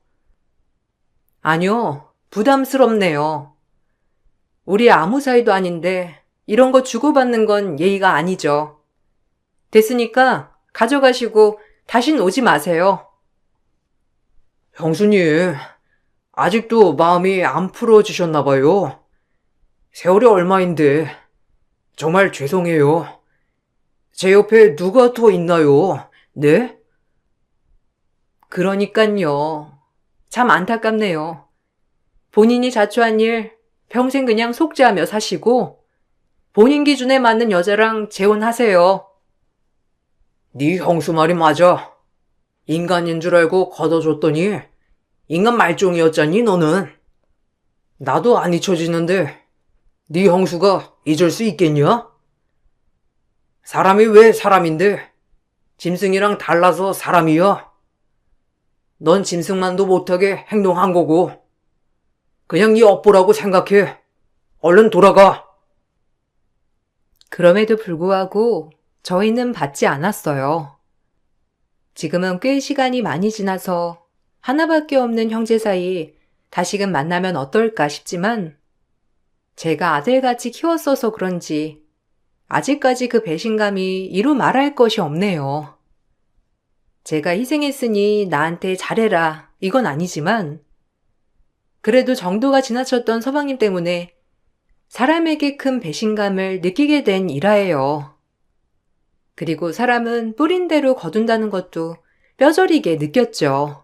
아니요, 부담스럽네요. 우리 아무 사이도 아닌데 이런 거 주고받는 건 예의가 아니죠. 됐으니까 가져가시고 다신 오지 마세요. 형수님, 아직도 마음이 안 풀어지셨나 봐요. 세월이 얼마인데 정말 죄송해요. 제 옆에 누가 더 있나요? 네? 그러니깐요. 참 안타깝네요. 본인이 자초한 일 평생 그냥 속죄하며 사시고 본인 기준에 맞는 여자랑 재혼하세요. 네 형수 말이 맞아. 인간인 줄 알고 걷어줬더니 인간 말종이었잖니 너는. 나도 안 잊혀지는데 네 형수가 잊을 수 있겠냐? 사람이 왜 사람인데 짐승이랑 달라서 사람이야. 넌 짐승만도 못하게 행동한 거고 그냥 네 업보라고 생각해. 얼른 돌아가. 그럼에도 불구하고 저희는 받지 않았어요. 지금은 꽤 시간이 많이 지나서 하나밖에 없는 형제 사이 다시금 만나면 어떨까 싶지만 제가 아들같이 키웠어서 그런지 아직까지 그 배신감이 이루 말할 것이 없네요. 제가 희생했으니 나한테 잘해라 이건 아니지만 그래도 정도가 지나쳤던 서방님 때문에 사람에게 큰 배신감을 느끼게 된 일화예요. 그리고 사람은 뿌린 대로 거둔다는 것도 뼈저리게 느꼈죠.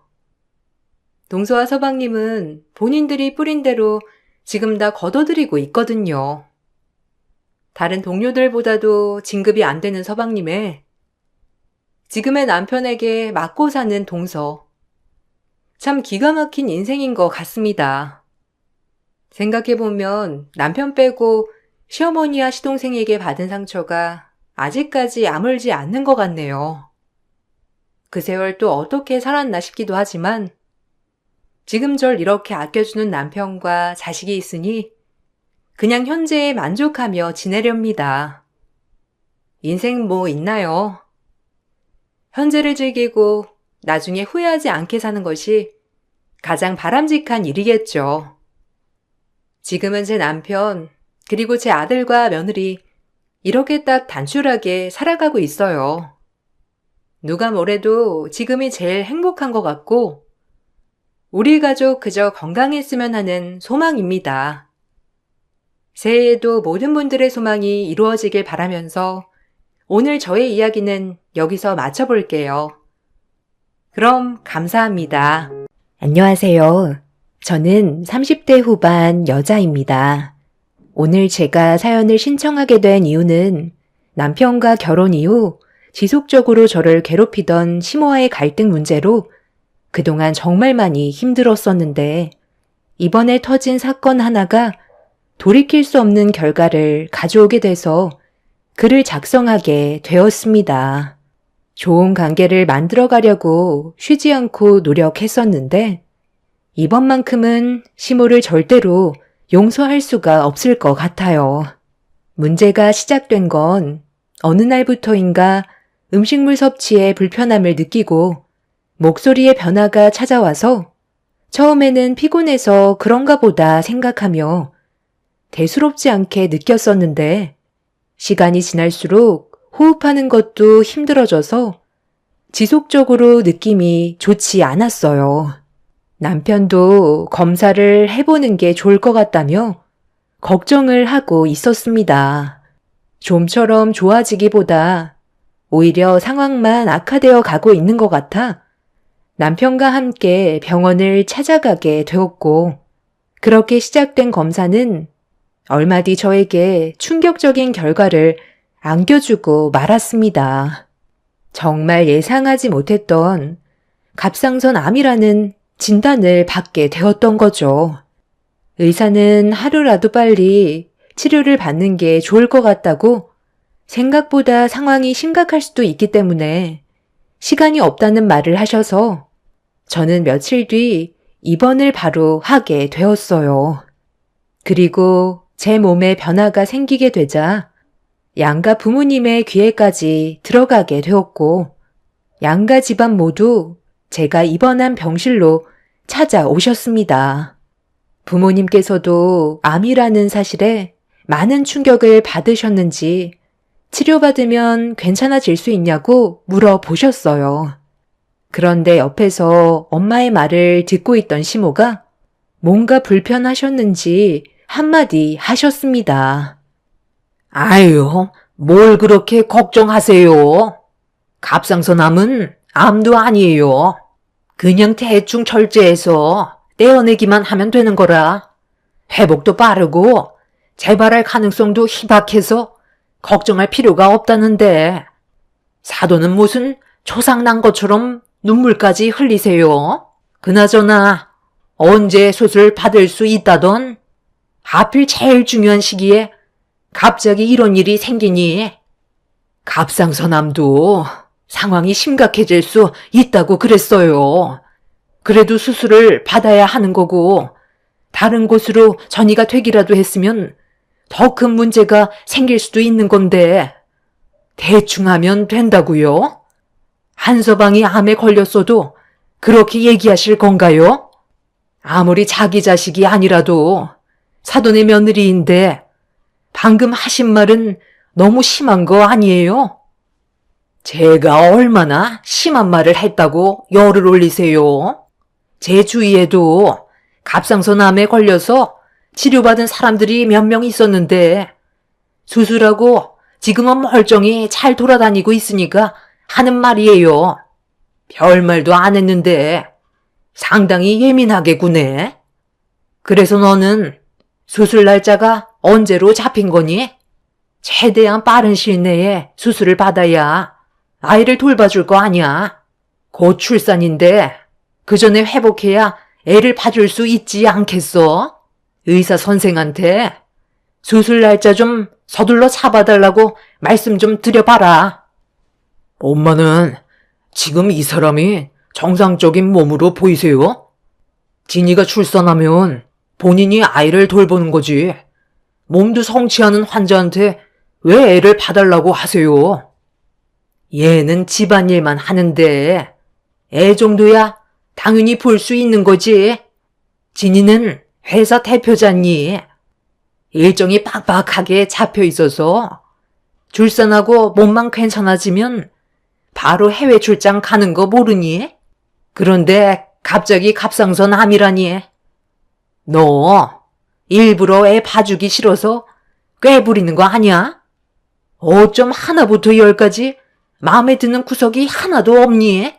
동서와 서방님은 본인들이 뿌린 대로 지금 다 거둬들이고 있거든요. 다른 동료들보다도 진급이 안 되는 서방님의 지금의 남편에게 맞고 사는 동서. 참 기가 막힌 인생인 것 같습니다. 생각해보면 남편 빼고 시어머니와 시동생에게 받은 상처가 아직까지 아물지 않는 것 같네요. 그 세월 또 어떻게 살았나 싶기도 하지만 지금 절 이렇게 아껴주는 남편과 자식이 있으니 그냥 현재에 만족하며 지내렵니다. 인생 뭐 있나요? 현재를 즐기고 나중에 후회하지 않게 사는 것이 가장 바람직한 일이겠죠. 지금은 제 남편, 그리고 제 아들과 며느리 이렇게 딱 단출하게 살아가고 있어요. 누가 뭐래도 지금이 제일 행복한 것 같고, 우리 가족 그저 건강했으면 하는 소망입니다. 새해에도 모든 분들의 소망이 이루어지길 바라면서 오늘 저의 이야기는 여기서 마쳐볼게요. 그럼 감사합니다. 안녕하세요. 저는 30대 후반 여자입니다. 오늘 제가 사연을 신청하게 된 이유는 남편과 결혼 이후 지속적으로 저를 괴롭히던 시모와의 갈등 문제로 그동안 정말 많이 힘들었었는데 이번에 터진 사건 하나가 돌이킬 수 없는 결과를 가져오게 돼서 글을 작성하게 되었습니다. 좋은 관계를 만들어 가려고 쉬지 않고 노력했었는데 이번만큼은 시모를 절대로 용서할 수가 없을 것 같아요. 문제가 시작된 건 어느 날부터인가 음식물 섭취에 불편함을 느끼고 목소리의 변화가 찾아와서 처음에는 피곤해서 그런가 보다 생각하며 대수롭지 않게 느꼈었는데 시간이 지날수록 호흡하는 것도 힘들어져서 지속적으로 느낌이 좋지 않았어요. 남편도 검사를 해보는 게 좋을 것 같다며 걱정을 하고 있었습니다. 좀처럼 좋아지기보다 오히려 상황만 악화되어 가고 있는 것 같아 남편과 함께 병원을 찾아가게 되었고 그렇게 시작된 검사는 얼마 뒤 저에게 충격적인 결과를 안겨주고 말았습니다. 정말 예상하지 못했던 갑상선 암이라는 진단을 받게 되었던 거죠. 의사는 하루라도 빨리 치료를 받는 게 좋을 것 같다고 생각보다 상황이 심각할 수도 있기 때문에 시간이 없다는 말을 하셔서 저는 며칠 뒤 입원을 바로 하게 되었어요. 그리고 제 몸에 변화가 생기게 되자 양가 부모님의 귀에까지 들어가게 되었고 양가 집안 모두 제가 입원한 병실로 찾아오셨습니다. 부모님께서도 암이라는 사실에 많은 충격을 받으셨는지 치료받으면 괜찮아질 수 있냐고 물어보셨어요. 그런데 옆에서 엄마의 말을 듣고 있던 시모가 뭔가 불편하셨는지 한마디 하셨습니다. 아유, 뭘 그렇게 걱정하세요? 갑상선암은 암도 아니에요. 그냥 대충 절제해서 떼어내기만 하면 되는 거라. 회복도 빠르고 재발할 가능성도 희박해서 걱정할 필요가 없다는데 사도는 무슨 초상 난 것처럼 눈물까지 흘리세요? 그나저나 언제 수술 받을 수 있다던? 하필 제일 중요한 시기에 갑자기 이런 일이 생기니 갑상선암도 상황이 심각해질 수 있다고 그랬어요. 그래도 수술을 받아야 하는 거고 다른 곳으로 전이가 되기라도 했으면 더 큰 문제가 생길 수도 있는 건데 대충 하면 된다고요? 한서방이 암에 걸렸어도 그렇게 얘기하실 건가요? 아무리 자기 자식이 아니라도 사돈의 며느리인데 방금 하신 말은 너무 심한 거 아니에요? 제가 얼마나 심한 말을 했다고 열을 올리세요? 제 주위에도 갑상선암에 걸려서 치료받은 사람들이 몇 명 있었는데 수술하고 지금은 멀쩡히 잘 돌아다니고 있으니까 하는 말이에요. 별말도 안 했는데 상당히 예민하게 구네. 그래서 너는 수술 날짜가 언제로 잡힌 거니? 최대한 빠른 시일 내에 수술을 받아야 아이를 돌봐줄 거 아니야. 곧 출산인데 그 전에 회복해야 애를 봐줄 수 있지 않겠어? 의사 선생한테 수술 날짜 좀 서둘러 잡아달라고 말씀 좀 드려봐라. 엄마는 지금 이 사람이 정상적인 몸으로 보이세요? 진이가 출산하면 본인이 아이를 돌보는 거지. 몸도 성취하는 환자한테 왜 애를 봐달라고 하세요? 얘는 집안일만 하는데 애 정도야 당연히 볼 수 있는 거지. 진이는 회사 대표잖니. 일정이 빡빡하게 잡혀 있어서 출산하고 몸만 괜찮아지면 바로 해외 출장 가는 거 모르니? 그런데 갑자기 갑상선 암이라니. 너 일부러 애 봐주기 싫어서 꾀부리는 거 아니야? 어쩜 하나부터 열까지 마음에 드는 구석이 하나도 없니?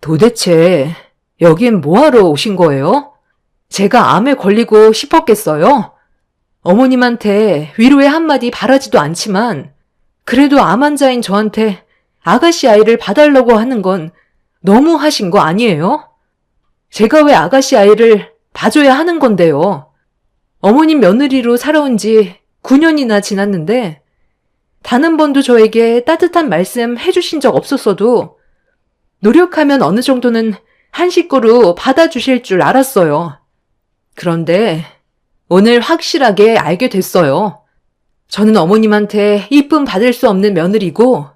도대체 여긴 뭐하러 오신 거예요? 제가 암에 걸리고 싶었겠어요? 어머님한테 위로의 한마디 바라지도 않지만 그래도 암 환자인 저한테 아가씨 아이를 봐달라고 하는 건 너무 하신 거 아니에요? 제가 왜 아가씨 아이를 봐줘야 하는 건데요? 어머님 며느리로 살아온 지 9년이나 지났는데 단 한 번도 저에게 따뜻한 말씀 해주신 적 없었어도 노력하면 어느 정도는 한 식구로 받아주실 줄 알았어요. 그런데 오늘 확실하게 알게 됐어요. 저는 어머님한테 이쁨 받을 수 없는 며느리고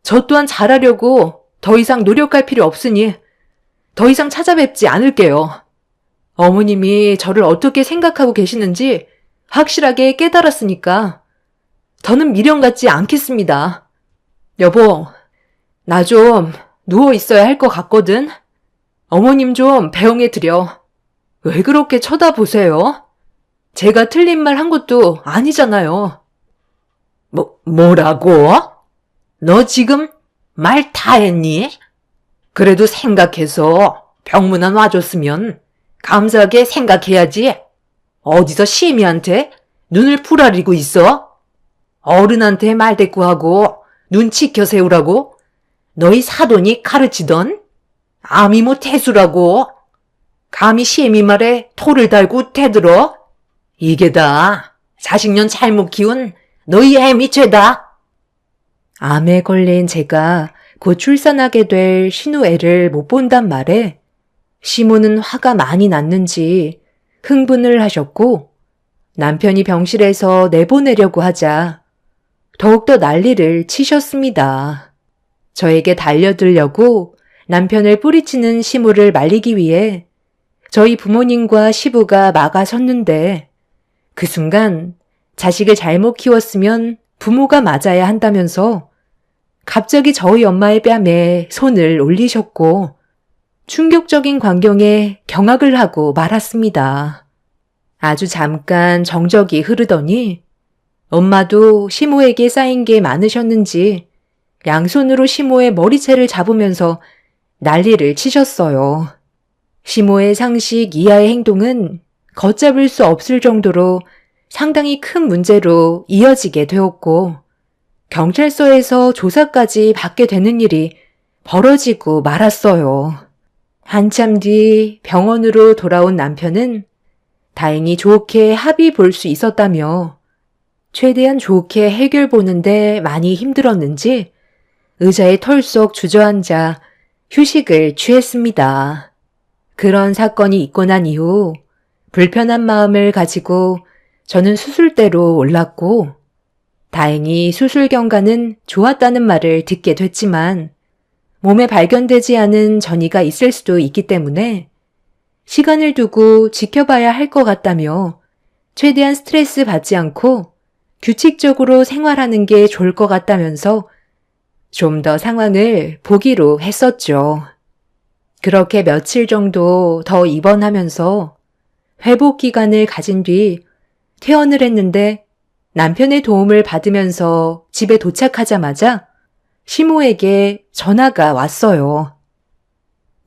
저 또한 잘하려고 더 이상 노력할 필요 없으니 더 이상 찾아뵙지 않을게요. 어머님이 저를 어떻게 생각하고 계시는지 확실하게 깨달았으니까 더는 미련 갖지 않겠습니다. 여보, 나 좀 누워 있어야 할 것 같거든. 어머님 좀 배웅해 드려. 왜 그렇게 쳐다보세요? 제가 틀린 말 한 것도 아니잖아요. 뭐라고? 너 지금 말 다 했니? 그래도 생각해서 병문안 와줬으면 감사하게 생각해야지. 어디서 시미한테 눈을 부라리고 있어? 어른한테 말대꾸하고 눈 지켜 세우라고 너희 사돈이 가르치던 암이 뭐 태수라고 감히 시미 말에 토를 달고 대들어? 이게 다 자식년 잘못 키운 너희 애미 죄다. 암에 걸린 제가 곧 출산하게 될 신우 애를 못 본단 말에 시모는 화가 많이 났는지 흥분을 하셨고 남편이 병실에서 내보내려고 하자 더욱더 난리를 치셨습니다. 저에게 달려들려고 남편을 뿌리치는 시모를 말리기 위해 저희 부모님과 시부가 막아섰는데 그 순간 자식을 잘못 키웠으면 부모가 맞아야 한다면서 갑자기 저희 엄마의 뺨에 손을 올리셨고 충격적인 광경에 경악을 하고 말았습니다. 아주 잠깐 정적이 흐르더니 엄마도 시모에게 쌓인 게 많으셨는지 양손으로 시모의 머리채를 잡으면서 난리를 치셨어요. 시모의 상식 이하의 행동은 걷잡을 수 없을 정도로 상당히 큰 문제로 이어지게 되었고 경찰서에서 조사까지 받게 되는 일이 벌어지고 말았어요. 한참 뒤 병원으로 돌아온 남편은 다행히 좋게 합의 볼 수 있었다며 최대한 좋게 해결 보는데 많이 힘들었는지 의자에 털썩 주저앉아 휴식을 취했습니다. 그런 사건이 있고 난 이후 불편한 마음을 가지고 저는 수술대로 올랐고 다행히 수술 경과는 좋았다는 말을 듣게 됐지만 몸에 발견되지 않은 전이가 있을 수도 있기 때문에 시간을 두고 지켜봐야 할 것 같다며 최대한 스트레스 받지 않고 규칙적으로 생활하는 게 좋을 것 같다면서 좀 더 상황을 보기로 했었죠. 그렇게 며칠 정도 더 입원하면서 회복 기간을 가진 뒤 퇴원을 했는데 남편의 도움을 받으면서 집에 도착하자마자 시모에게 전화가 왔어요.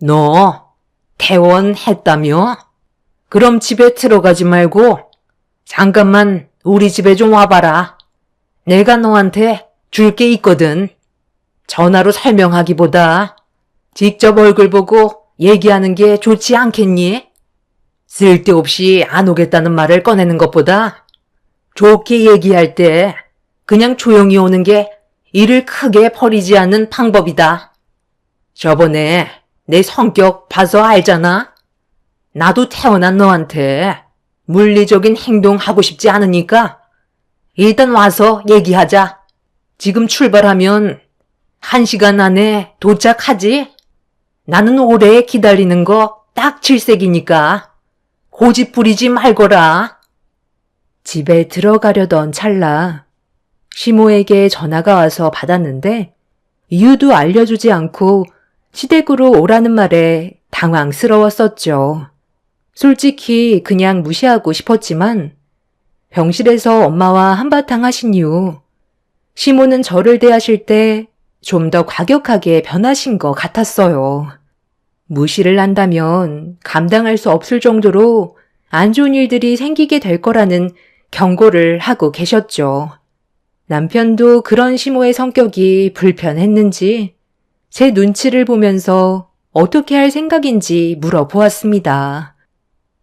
너 퇴원했다며? 그럼 집에 들어가지 말고 잠깐만 우리 집에 좀 와봐라. 내가 너한테 줄 게 있거든. 전화로 설명하기보다 직접 얼굴 보고 얘기하는 게 좋지 않겠니? 쓸데없이 안 오겠다는 말을 꺼내는 것보다 좋게 얘기할 때 그냥 조용히 오는 게 일을 크게 벌이지 않는 방법이다. 저번에 내 성격 봐서 알잖아? 나도 태어난 너한테 물리적인 행동 하고 싶지 않으니까 일단 와서 얘기하자. 지금 출발하면 1시간 안에 도착하지? 나는 오래 기다리는 거 딱 7색이니까 고집 부리지 말거라. 집에 들어가려던 찰나 시모에게 전화가 와서 받았는데 이유도 알려주지 않고 시댁으로 오라는 말에 당황스러웠었죠. 솔직히 그냥 무시하고 싶었지만 병실에서 엄마와 한바탕 하신 이후 시모는 저를 대하실 때 좀 더 과격하게 변하신 것 같았어요. 무시를 한다면 감당할 수 없을 정도로 안 좋은 일들이 생기게 될 거라는 경고를 하고 계셨죠. 남편도 그런 시모의 성격이 불편했는지 제 눈치를 보면서 어떻게 할 생각인지 물어보았습니다.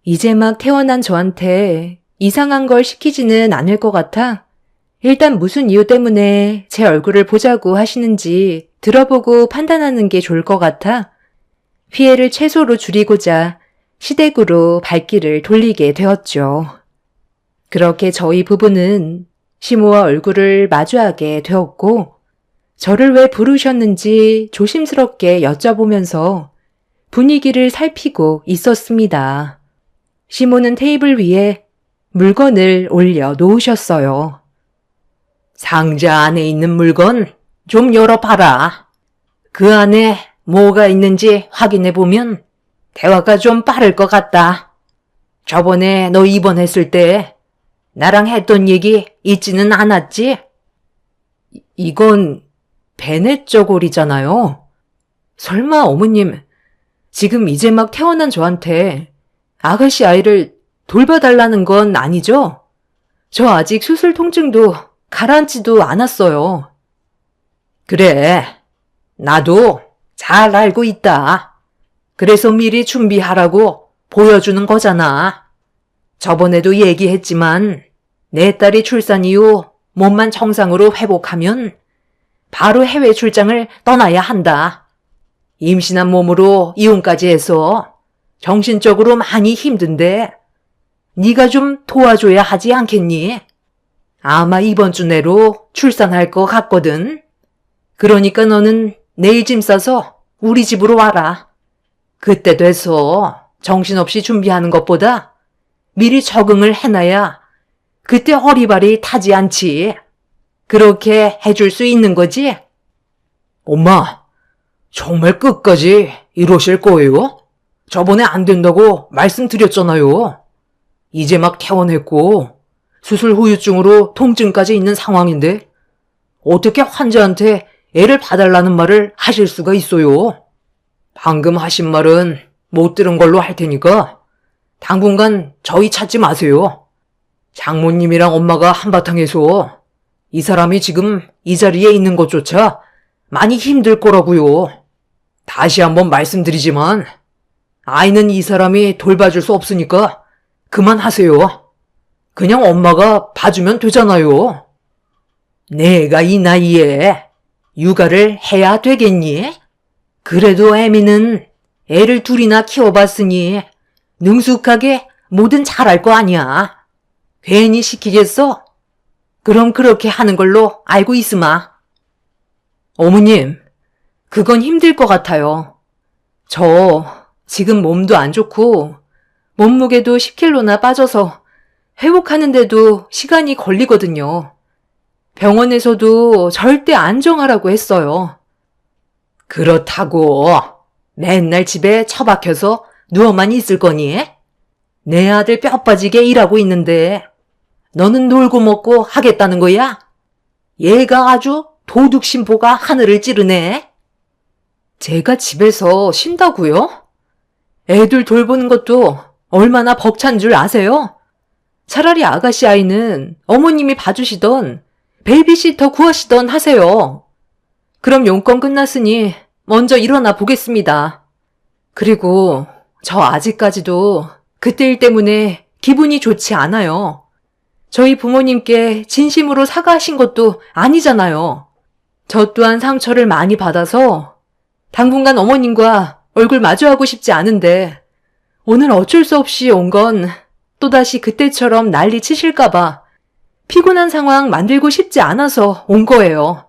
이제 막 태어난 저한테 이상한 걸 시키지는 않을 것 같아 일단 무슨 이유 때문에 제 얼굴을 보자고 하시는지 들어보고 판단하는 게 좋을 것 같아 피해를 최소로 줄이고자 시댁으로 발길을 돌리게 되었죠. 그렇게 저희 부부는 시모와 얼굴을 마주하게 되었고 저를 왜 부르셨는지 조심스럽게 여쭤보면서 분위기를 살피고 있었습니다. 시모는 테이블 위에 물건을 올려 놓으셨어요. 상자 안에 있는 물건 좀 열어봐라. 그 안에 뭐가 있는지 확인해보면 대화가 좀 빠를 것 같다. 저번에 너 입원했을 때 나랑 했던 얘기 잊지는 않았지? 이건 베넷 저고리잖아요. 설마 어머님, 지금 이제 막 태어난 저한테 아가씨 아이를 돌봐달라는 건 아니죠? 저 아직 수술 통증도 가라앉지도 않았어요. 그래, 나도 잘 알고 있다. 그래서 미리 준비하라고 보여주는 거잖아. 저번에도 얘기했지만 내 딸이 출산 이후 몸만 정상으로 회복하면 바로 해외 출장을 떠나야 한다. 임신한 몸으로 이혼까지 해서 정신적으로 많이 힘든데 네가 좀 도와줘야 하지 않겠니? 아마 이번 주 내로 출산할 것 같거든. 그러니까 너는 내일 짐 싸서 우리 집으로 와라. 그때 돼서 정신없이 준비하는 것보다 미리 적응을 해놔야 그때 허리발이 타지 않지. 그렇게 해줄 수 있는 거지? 엄마, 정말 끝까지 이러실 거예요? 저번에 안 된다고 말씀드렸잖아요. 이제 막 퇴원했고 수술 후유증으로 통증까지 있는 상황인데 어떻게 환자한테 애를 봐달라는 말을 하실 수가 있어요? 방금 하신 말은 못 들은 걸로 할 테니까 당분간 저희 찾지 마세요. 장모님이랑 엄마가 한바탕 해서 이 사람이 지금 이 자리에 있는 것조차 많이 힘들 거라고요. 다시 한번 말씀드리지만 아이는 이 사람이 돌봐줄 수 없으니까 그만하세요. 그냥 엄마가 봐주면 되잖아요. 내가 이 나이에 육아를 해야 되겠니? 그래도 애미는 애를 둘이나 키워봤으니 능숙하게 뭐든 잘할 거 아니야. 괜히 시키겠어? 그럼 그렇게 하는 걸로 알고 있으마. 어머님, 그건 힘들 것 같아요. 저 지금 몸도 안 좋고 몸무게도 10kg나 빠져서 회복하는데도 시간이 걸리거든요. 병원에서도 절대 안정하라고 했어요. 그렇다고 맨날 집에 처박혀서 누워만 있을 거니? 내 아들 뼈 빠지게 일하고 있는데 너는 놀고 먹고 하겠다는 거야? 얘가 아주 도둑 심보가 하늘을 찌르네. 제가 집에서 쉰다고요? 애들 돌보는 것도 얼마나 벅찬 줄 아세요? 차라리 아가씨 아이는 어머님이 봐주시던 베이비시터 구하시던 하세요. 그럼 용건 끝났으니 먼저 일어나 보겠습니다. 그리고 저 아직까지도 그때 일 때문에 기분이 좋지 않아요. 저희 부모님께 진심으로 사과하신 것도 아니잖아요. 저 또한 상처를 많이 받아서 당분간 어머님과 얼굴 마주하고 싶지 않은데 오늘 어쩔 수 없이 온 건 또다시 그때처럼 난리 치실까봐 피곤한 상황 만들고 싶지 않아서 온 거예요.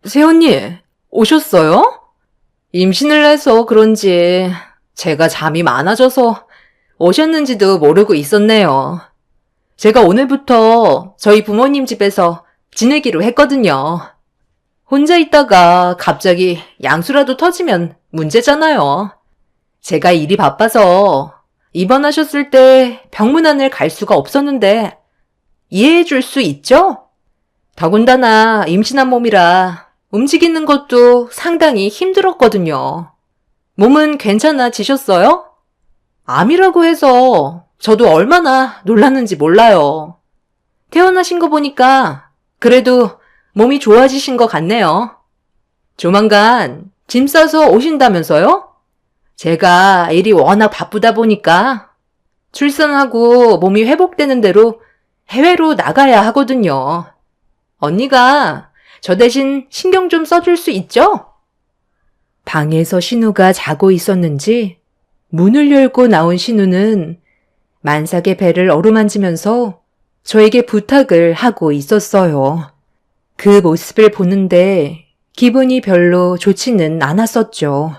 새언니, 오셨어요? 임신을 해서 그런지 제가 잠이 많아져서 오셨는지도 모르고 있었네요. 제가 오늘부터 저희 부모님 집에서 지내기로 했거든요. 혼자 있다가 갑자기 양수라도 터지면 문제잖아요. 제가 일이 바빠서 입원하셨을 때 병문안을 갈 수가 없었는데 이해해 줄 수 있죠? 더군다나 임신한 몸이라 움직이는 것도 상당히 힘들었거든요. 몸은 괜찮아지셨어요? 암이라고 해서 저도 얼마나 놀랐는지 몰라요. 태어나신 거 보니까 그래도 몸이 좋아지신 것 같네요. 조만간 짐 싸서 오신다면서요? 제가 일이 워낙 바쁘다 보니까 출산하고 몸이 회복되는 대로 해외로 나가야 하거든요. 언니가 저 대신 신경 좀 써줄 수 있죠? 방에서 신우가 자고 있었는지 문을 열고 나온 신우는 만삭의 배를 어루만지면서 저에게 부탁을 하고 있었어요. 그 모습을 보는데 기분이 별로 좋지는 않았었죠.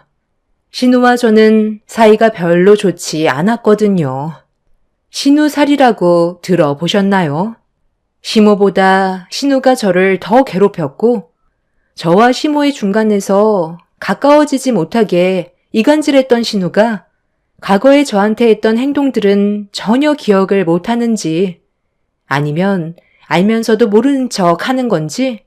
신우와 저는 사이가 별로 좋지 않았거든요. 신우 살이라고 들어보셨나요? 시모보다 신우가 저를 더 괴롭혔고 저와 시모의 중간에서 가까워지지 못하게 이간질했던 신우가 과거에 저한테 했던 행동들은 전혀 기억을 못하는지 아니면 알면서도 모르는 척 하는 건지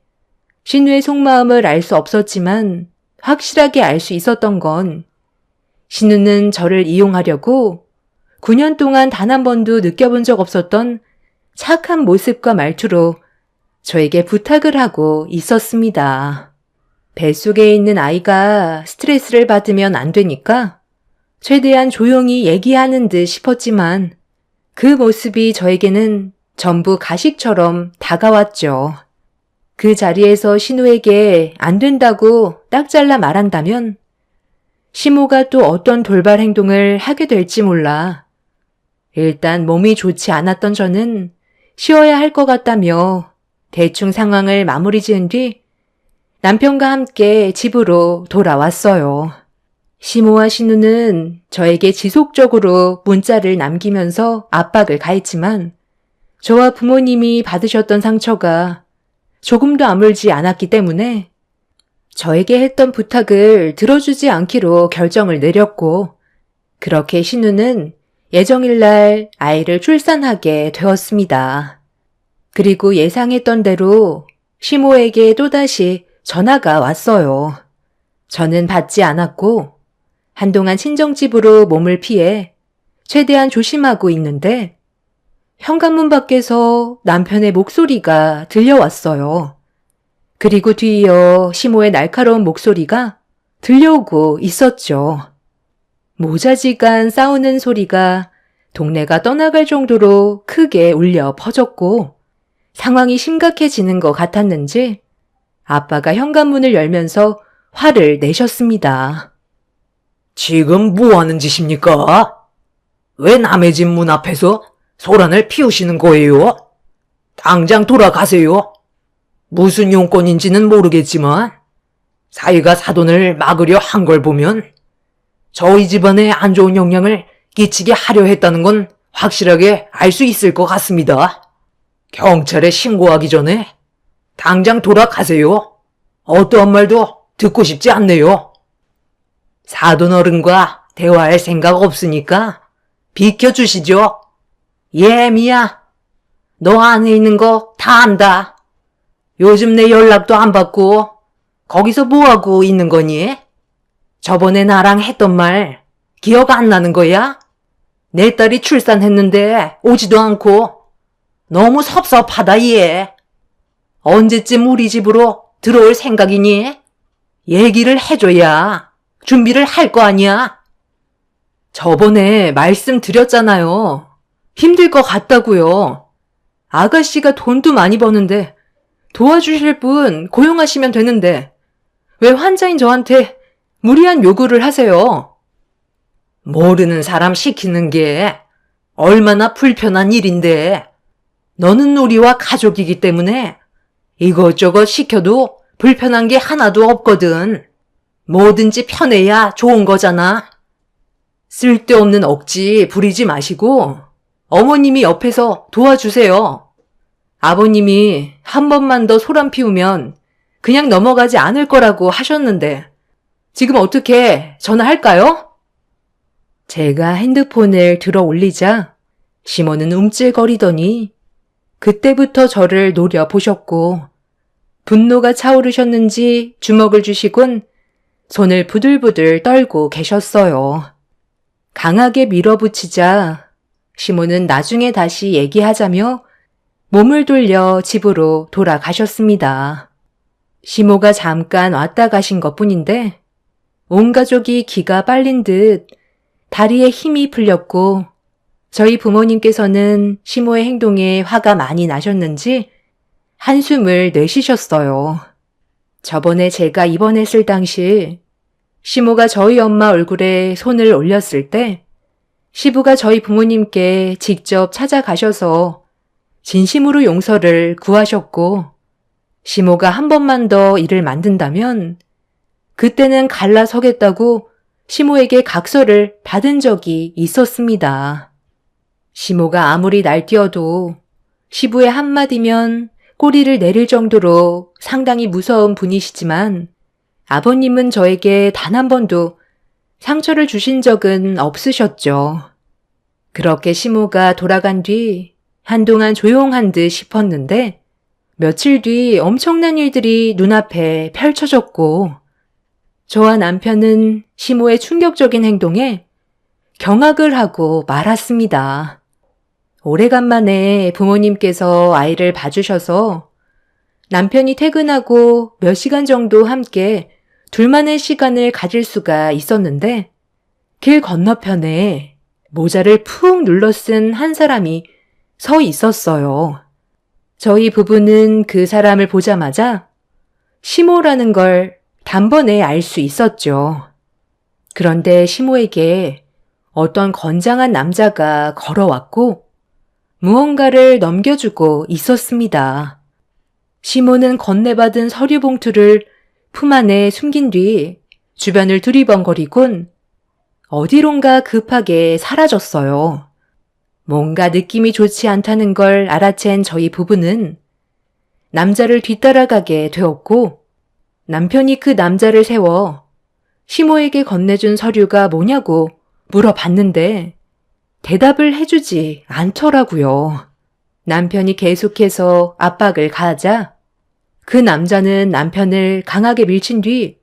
신우의 속마음을 알 수 없었지만 확실하게 알 수 있었던 건 신우는 저를 이용하려고 9년 동안 단 한 번도 느껴본 적 없었던 착한 모습과 말투로 저에게 부탁을 하고 있었습니다. 뱃속에 있는 아이가 스트레스를 받으면 안 되니까 최대한 조용히 얘기하는 듯 싶었지만 그 모습이 저에게는 전부 가식처럼 다가왔죠. 그 자리에서 신우에게 안 된다고 딱 잘라 말한다면 시모가 또 어떤 돌발 행동을 하게 될지 몰라. 일단 몸이 좋지 않았던 저는 쉬어야 할 것 같다며 대충 상황을 마무리 지은 뒤 남편과 함께 집으로 돌아왔어요. 시모와 신우는 저에게 지속적으로 문자를 남기면서 압박을 가했지만 저와 부모님이 받으셨던 상처가 조금도 아물지 않았기 때문에 저에게 했던 부탁을 들어주지 않기로 결정을 내렸고 그렇게 신우는 예정일날 아이를 출산하게 되었습니다. 그리고 예상했던 대로 시모에게 또다시 전화가 왔어요. 저는 받지 않았고 한동안 친정집으로 몸을 피해 최대한 조심하고 있는데 현관문 밖에서 남편의 목소리가 들려왔어요. 그리고 뒤이어 시모의 날카로운 목소리가 들려오고 있었죠. 모자지간 싸우는 소리가 동네가 떠나갈 정도로 크게 울려 퍼졌고 상황이 심각해지는 것 같았는지 아빠가 현관문을 열면서 화를 내셨습니다. 지금 뭐 하는 짓입니까? 왜 남의 집 문 앞에서 소란을 피우시는 거예요? 당장 돌아가세요. 무슨 용건인지는 모르겠지만 사위가 사돈을 막으려 한 걸 보면 저희 집안에 안 좋은 영향을 끼치게 하려 했다는 건 확실하게 알 수 있을 것 같습니다. 경찰에 신고하기 전에 당장 돌아가세요. 어떠한 말도 듣고 싶지 않네요. 사돈 어른과 대화할 생각 없으니까 비켜주시죠. 예미야, 너 안에 있는 거 다 안다. 요즘 내 연락도 안 받고 거기서 뭐하고 있는 거니? 저번에 나랑 했던 말 기억 안 나는 거야? 내 딸이 출산했는데 오지도 않고 너무 섭섭하다 얘. 언제쯤 우리 집으로 들어올 생각이니? 얘기를 해줘야 준비를 할 거 아니야? 저번에 말씀드렸잖아요. 힘들 것 같다고요. 아가씨가 돈도 많이 버는데 도와주실 분 고용하시면 되는데 왜 환자인 저한테 무리한 요구를 하세요? 모르는 사람 시키는 게 얼마나 불편한 일인데 너는 우리와 가족이기 때문에 이것저것 시켜도 불편한 게 하나도 없거든. 뭐든지 편해야 좋은 거잖아. 쓸데없는 억지 부리지 마시고 어머님이 옆에서 도와주세요. 아버님이 한 번만 더 소란 피우면 그냥 넘어가지 않을 거라고 하셨는데 지금 어떻게 전화할까요? 제가 핸드폰을 들어 올리자 시몬은 움찔거리더니 그때부터 저를 노려보셨고 분노가 차오르셨는지 주먹을 주시곤 손을 부들부들 떨고 계셨어요. 강하게 밀어붙이자 시몬은 나중에 다시 얘기하자며 몸을 돌려 집으로 돌아가셨습니다. 시모가 잠깐 왔다 가신 것뿐인데 온 가족이 기가 빨린 듯 다리에 힘이 풀렸고 저희 부모님께서는 시모의 행동에 화가 많이 나셨는지 한숨을 내쉬셨어요. 저번에 제가 입원했을 당시 시모가 저희 엄마 얼굴에 손을 올렸을 때 시부가 저희 부모님께 직접 찾아가셔서 진심으로 용서를 구하셨고 시모가 한 번만 더 일을 만든다면 그때는 갈라서겠다고 시모에게 각서를 받은 적이 있었습니다. 시모가 아무리 날뛰어도 시부의 한마디면 꼬리를 내릴 정도로 상당히 무서운 분이시지만 아버님은 저에게 단 한 번도 상처를 주신 적은 없으셨죠. 그렇게 시모가 돌아간 뒤 한동안 조용한 듯 싶었는데 며칠 뒤 엄청난 일들이 눈앞에 펼쳐졌고 저와 남편은 시모의 충격적인 행동에 경악을 하고 말았습니다. 오래간만에 부모님께서 아이를 봐주셔서 남편이 퇴근하고 몇 시간 정도 함께 둘만의 시간을 가질 수가 있었는데 길 건너편에 모자를 푹 눌러 쓴 한 사람이 서 있었어요. 저희 부부는 그 사람을 보자마자 시모라는 걸 단번에 알 수 있었죠. 그런데 시모에게 어떤 건장한 남자가 걸어왔고 무언가를 넘겨주고 있었습니다. 시모는 건네받은 서류 봉투를 품 안에 숨긴 뒤 주변을 두리번거리곤 어디론가 급하게 사라졌어요. 뭔가 느낌이 좋지 않다는 걸 알아챈 저희 부부는 남자를 뒤따라가게 되었고 남편이 그 남자를 세워 시모에게 건네준 서류가 뭐냐고 물어봤는데 대답을 해주지 않더라고요. 남편이 계속해서 압박을 가하자 그 남자는 남편을 강하게 밀친 뒤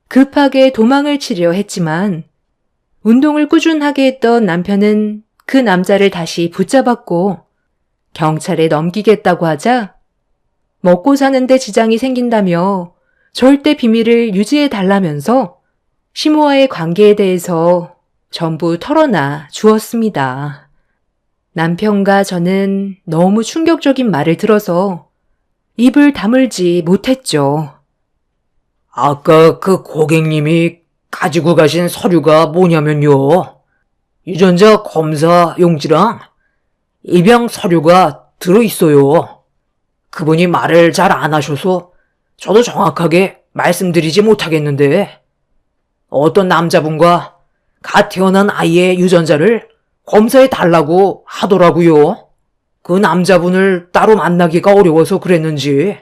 급하게 도망을 치려 했지만 운동을 꾸준하게 했던 남편은 그 남자를 다시 붙잡았고 경찰에 넘기겠다고 하자 먹고 사는데 지장이 생긴다며 절대 비밀을 유지해 달라면서 시모와의 관계에 대해서 전부 털어놔 주었습니다. 남편과 저는 너무 충격적인 말을 들어서 입을 다물지 못했죠. 아까 그 고객님이 가지고 가신 서류가 뭐냐면요. 유전자 검사 용지랑 입양 서류가 들어있어요. 그분이 말을 잘 안 하셔서 저도 정확하게 말씀드리지 못하겠는데 어떤 남자분과 갓 태어난 아이의 유전자를 검사해 달라고 하더라고요. 그 남자분을 따로 만나기가 어려워서 그랬는지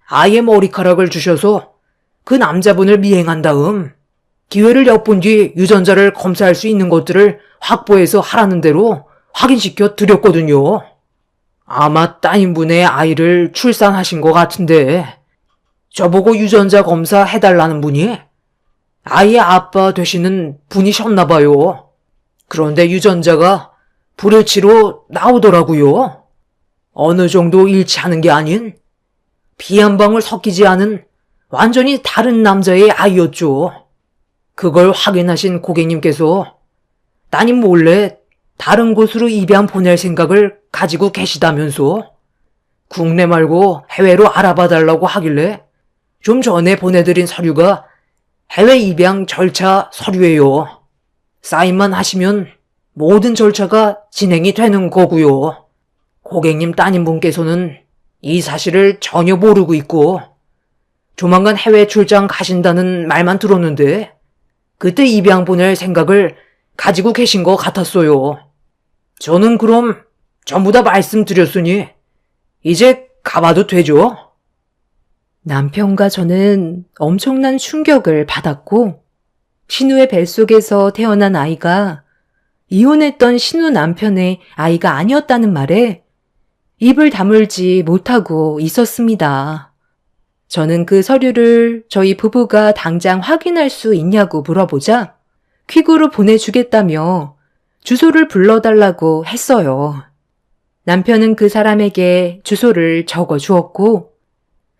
아이의 머리카락을 주셔서 그 남자분을 미행한 다음 기회를 엿본 뒤 유전자를 검사할 수 있는 것들을 확보해서 하라는 대로 확인시켜 드렸거든요. 아마 따님분의 아이를 출산하신 것 같은데 저보고 유전자 검사 해달라는 분이 아이의 아빠 되시는 분이셨나 봐요. 그런데 유전자가 불일치로 나오더라고요. 어느 정도 일치하는 게 아닌 피 한 방울 섞이지 않은 완전히 다른 남자의 아이였죠. 그걸 확인하신 고객님께서 따님 몰래 다른 곳으로 입양 보낼 생각을 가지고 계시다면서 국내 말고 해외로 알아봐 달라고 하길래 좀 전에 보내드린 서류가 해외 입양 절차 서류예요. 사인만 하시면 모든 절차가 진행이 되는 거고요. 고객님 따님분께서는 이 사실을 전혀 모르고 있고 조만간 해외 출장 가신다는 말만 들었는데 그때 입양 보낼 생각을 가지고 계신 것 같았어요. 저는 그럼 전부 다 말씀드렸으니 이제 가봐도 되죠? 남편과 저는 엄청난 충격을 받았고, 신우의 뱃속에서 태어난 아이가 이혼했던 신우 남편의 아이가 아니었다는 말에 입을 다물지 못하고 있었습니다. 저는 그 서류를 저희 부부가 당장 확인할 수 있냐고 물어보자 퀵으로 보내주겠다며 주소를 불러달라고 했어요. 남편은 그 사람에게 주소를 적어 주었고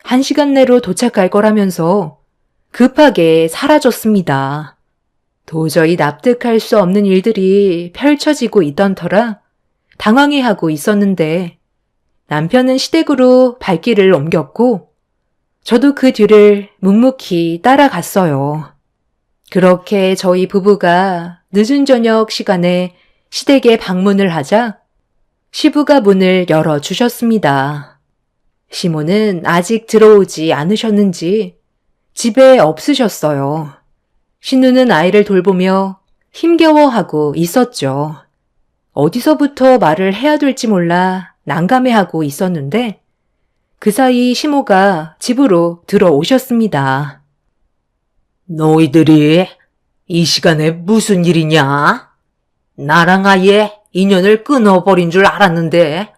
1시간 내로 도착할 거라면서 급하게 사라졌습니다. 도저히 납득할 수 없는 일들이 펼쳐지고 있던 터라 당황해하고 있었는데 남편은 시댁으로 발길을 옮겼고 저도 그 뒤를 묵묵히 따라갔어요. 그렇게 저희 부부가 늦은 저녁 시간에 시댁에 방문을 하자 시부가 문을 열어주셨습니다. 시모는 아직 들어오지 않으셨는지 집에 없으셨어요. 신우는 아이를 돌보며 힘겨워하고 있었죠. 어디서부터 말을 해야 될지 몰라 난감해하고 있었는데 그 사이 시모가 집으로 들어오셨습니다. 너희들이 이 시간에 무슨 일이냐? 나랑 아예 인연을 끊어버린 줄 알았는데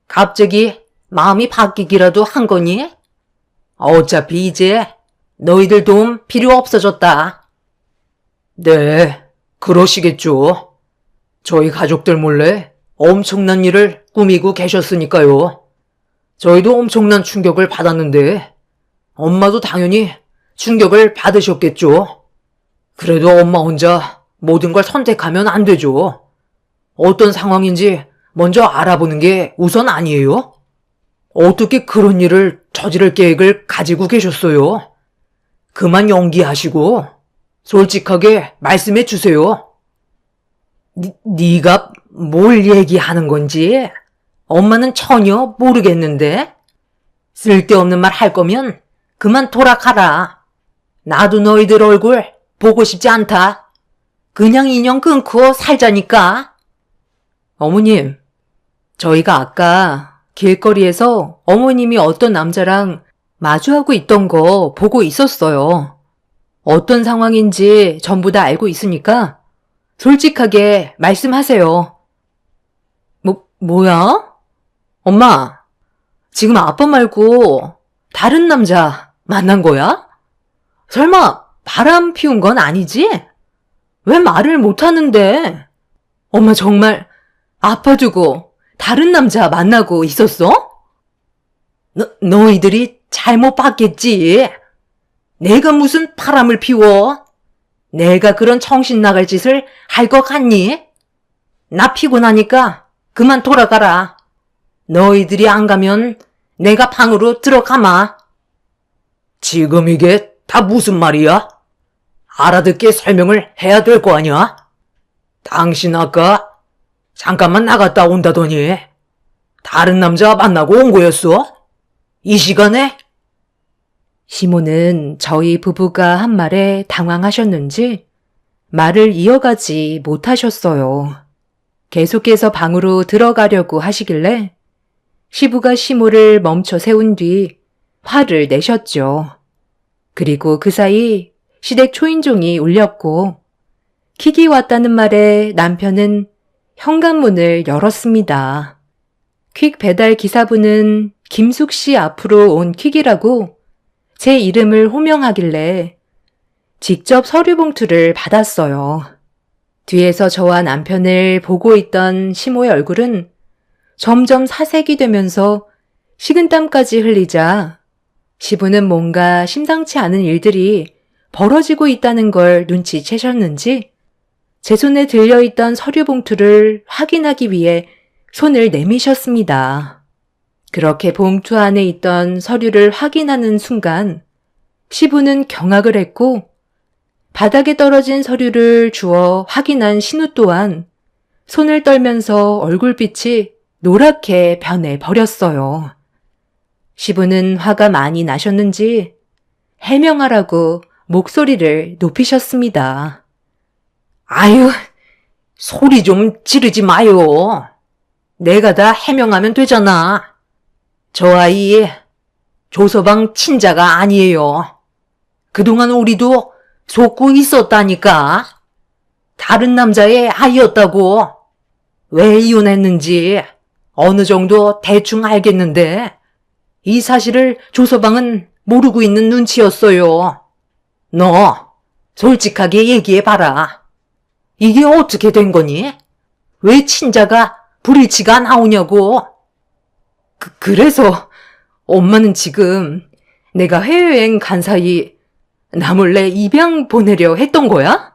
갑자기 마음이 바뀌기라도 한 거니? 어차피 이제 너희들 도움 필요 없어졌다. 네, 그러시겠죠. 저희 가족들 몰래 엄청난 일을 꾸미고 계셨으니까요. 저희도 엄청난 충격을 받았는데 엄마도 당연히 충격을 받으셨겠죠. 그래도 엄마 혼자 모든 걸 선택하면 안 되죠. 어떤 상황인지 먼저 알아보는 게 우선 아니에요? 어떻게 그런 일을 저지를 계획을 가지고 계셨어요? 그만 연기하시고 솔직하게 말씀해 주세요. 네가 뭘 얘기하는 건지 엄마는 전혀 모르겠는데 쓸데없는 말 할 거면 그만 돌아가라. 나도 너희들 얼굴 보고 싶지 않다. 그냥 인연 끊고 살자니까. 어머님, 저희가 아까 길거리에서 어머님이 어떤 남자랑 마주하고 있던 거 보고 있었어요. 어떤 상황인지 전부 다 알고 있으니까 솔직하게 말씀하세요. 뭐야? 엄마, 지금 아빠 말고 다른 남자 만난 거야? 설마 바람 피운 건 아니지? 왜 말을 못 하는데? 엄마 정말 아빠 두고 다른 남자 만나고 있었어? 너희들이 잘못 봤겠지. 내가 무슨 바람을 피워? 내가 그런 정신 나갈 짓을 할 것 같니? 나 피곤하니까 그만 돌아가라. 너희들이 안 가면 내가 방으로 들어가마. 지금 이게 다 무슨 말이야? 알아듣게 설명을 해야 될 거 아니야? 당신 아까 잠깐만 나갔다 온다더니 다른 남자 만나고 온 거였어? 이 시간에? 시모는 저희 부부가 한 말에 당황하셨는지 말을 이어가지 못하셨어요. 계속해서 방으로 들어가려고 하시길래 시부가 시모를 멈춰 세운 뒤 화를 내셨죠. 그리고 그 사이 시댁 초인종이 울렸고 킥이 왔다는 말에 남편은 현관문을 열었습니다. 퀵 배달 기사분은 김숙 씨 앞으로 온 퀵이라고 제 이름을 호명하길래 직접 서류 봉투를 받았어요. 뒤에서 저와 남편을 보고 있던 시모의 얼굴은 점점 사색이 되면서 식은땀까지 흘리자 시부는 뭔가 심상치 않은 일들이 벌어지고 있다는 걸 눈치채셨는지 제 손에 들려있던 서류 봉투를 확인하기 위해 손을 내미셨습니다. 그렇게 봉투 안에 있던 서류를 확인하는 순간 시부는 경악을 했고 바닥에 떨어진 서류를 주워 확인한 신우 또한 손을 떨면서 얼굴빛이 노랗게 변해버렸어요. 시부는 화가 많이 나셨는지 해명하라고 목소리를 높이셨습니다. 아유, 소리 좀 지르지 마요. 내가 다 해명하면 되잖아. 저 아이 조서방 친자가 아니에요. 그동안 우리도 속고 있었다니까. 다른 남자의 아이였다고. 왜 이혼했는지 어느 정도 대충 알겠는데 이 사실을 조서방은 모르고 있는 눈치였어요. 너 솔직하게 얘기해봐라. 이게 어떻게 된 거니? 왜 친자가 불일치가 나오냐고. 그래서 엄마는 지금 내가 해외여행 간 사이 나 몰래 입양 보내려 했던 거야?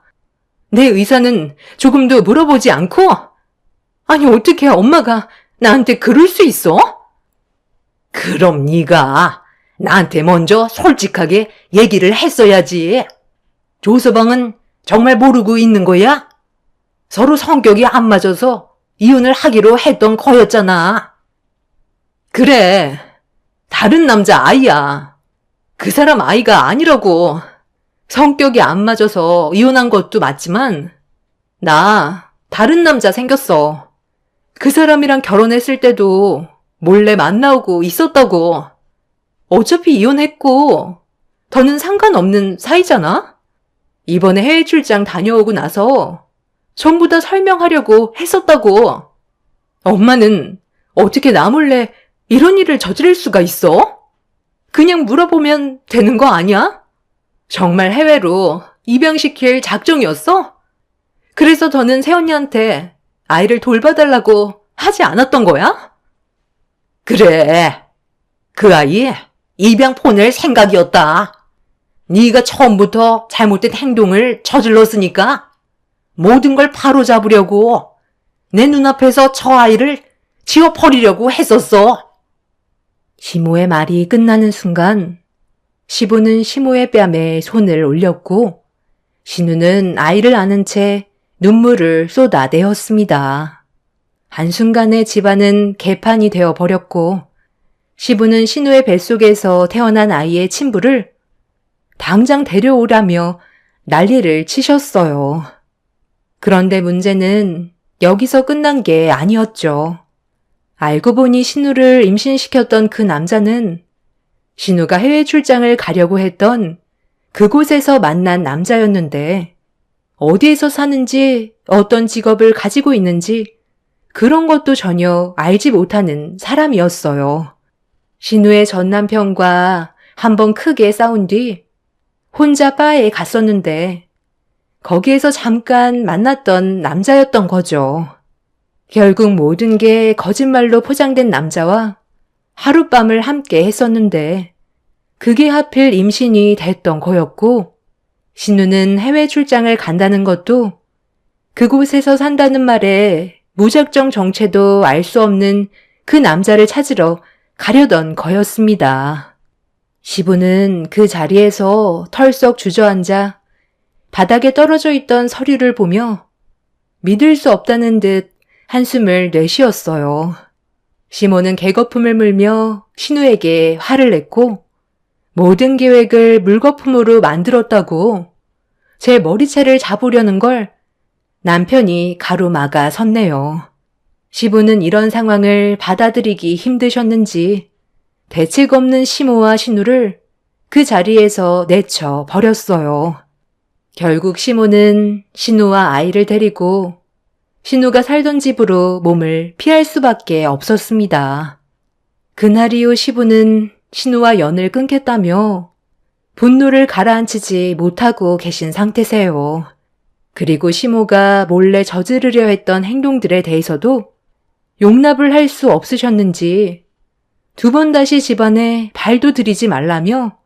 내 의사는 조금도 물어보지 않고? 아니, 어떻게 엄마가 나한테 그럴 수 있어? 그럼 네가 나한테 먼저 솔직하게 얘기를 했어야지. 조서방은 정말 모르고 있는 거야? 서로 성격이 안 맞아서 이혼을 하기로 했던 거였잖아. 그래, 다른 남자 아이야. 그 사람 아이가 아니라고. 성격이 안 맞아서 이혼한 것도 맞지만 나 다른 남자 생겼어. 그 사람이랑 결혼했을 때도 몰래 만나고 있었다고. 어차피 이혼했고 더는 상관없는 사이잖아? 이번에 해외 출장 다녀오고 나서 전부 다 설명하려고 했었다고. 엄마는 어떻게 나 몰래 이런 일을 저지를 수가 있어? 그냥 물어보면 되는 거 아니야? 정말 해외로 입양시킬 작정이었어? 그래서 더는 새언니한테 아이를 돌봐달라고 하지 않았던 거야? 그래, 그 아이 입양 보낼 생각이었다. 네가 처음부터 잘못된 행동을 저질렀으니까 모든 걸 바로잡으려고 내 눈앞에서 저 아이를 지워버리려고 했었어. 시모의 말이 끝나는 순간 시부는 시모의 뺨에 손을 올렸고 신우는 아이를 안은 채 눈물을 쏟아내었습니다. 한순간에 집안은 개판이 되어 버렸고 시부는 신우의 뱃속에서 태어난 아이의 친부를 당장 데려오라며 난리를 치셨어요. 그런데 문제는 여기서 끝난 게 아니었죠. 알고 보니 신우를 임신시켰던 그 남자는 신우가 해외 출장을 가려고 했던 그곳에서 만난 남자였는데 어디에서 사는지 어떤 직업을 가지고 있는지 그런 것도 전혀 알지 못하는 사람이었어요. 신우의 전 남편과 한번 크게 싸운 뒤 혼자 바에 갔었는데 거기에서 잠깐 만났던 남자였던 거죠. 결국 모든 게 거짓말로 포장된 남자와 하룻밤을 함께 했었는데 그게 하필 임신이 됐던 거였고 신우는 해외 출장을 간다는 것도 그곳에서 산다는 말에 무작정 정체도 알 수 없는 그 남자를 찾으러 가려던 거였습니다. 시부는 그 자리에서 털썩 주저앉아 바닥에 떨어져 있던 서류를 보며 믿을 수 없다는 듯 한숨을 내쉬었어요. 시모는 개거품을 물며 신우에게 화를 냈고 모든 계획을 물거품으로 만들었다고 제 머리채를 잡으려는 걸 남편이 가로막아 섰네요. 시부는 이런 상황을 받아들이기 힘드셨는지 대책 없는 시모와 신우를 그 자리에서 내쳐 버렸어요. 결국 시모는 신우와 아이를 데리고 신우가 살던 집으로 몸을 피할 수밖에 없었습니다. 그날 이후 시부는 신우와 연을 끊겠다며 분노를 가라앉히지 못하고 계신 상태세요. 그리고 시모가 몰래 저지르려 했던 행동들에 대해서도 용납을 할 수 없으셨는지 두 번 다시 집안에 발도 들이지 말라며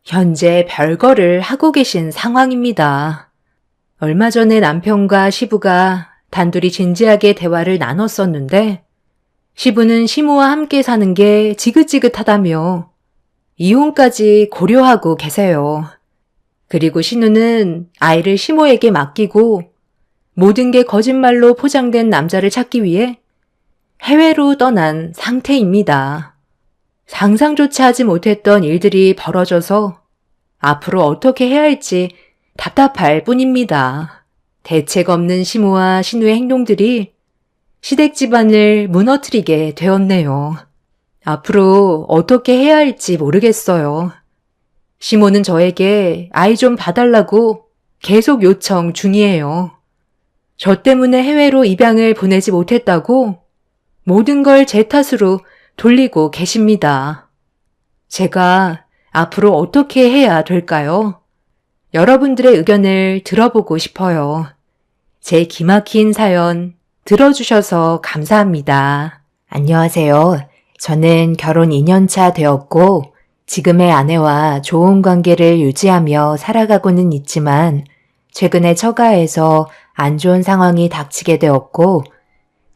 현재 별거를 하고 계신 상황입니다. 얼마 전에 남편과 시부가 단둘이 진지하게 대화를 나눴었는데 시부는 시모와 함께 사는 게 지긋지긋하다며 이혼까지 고려하고 계세요. 그리고 신우는 아이를 시모에게 맡기고 모든 게 거짓말로 포장된 남자를 찾기 위해 해외로 떠난 상태입니다. 상상조차 하지 못했던 일들이 벌어져서 앞으로 어떻게 해야 할지 답답할 뿐입니다. 대책 없는 시모와 신우의 행동들이 시댁 집안을 무너뜨리게 되었네요. 앞으로 어떻게 해야 할지 모르겠어요. 시모는 저에게 아이 좀 봐달라고 계속 요청 중이에요. 저 때문에 해외로 입양을 보내지 못했다고 모든 걸 제 탓으로 돌리고 계십니다. 제가 앞으로 어떻게 해야 될까요? 여러분들의 의견을 들어보고 싶어요. 제 기막힌 사연 들어주셔서 감사합니다. 안녕하세요. 저는 결혼 2년차 되었고 지금의 아내와 좋은 관계를 유지하며 살아가고는 있지만 최근에 처가에서 안 좋은 상황이 닥치게 되었고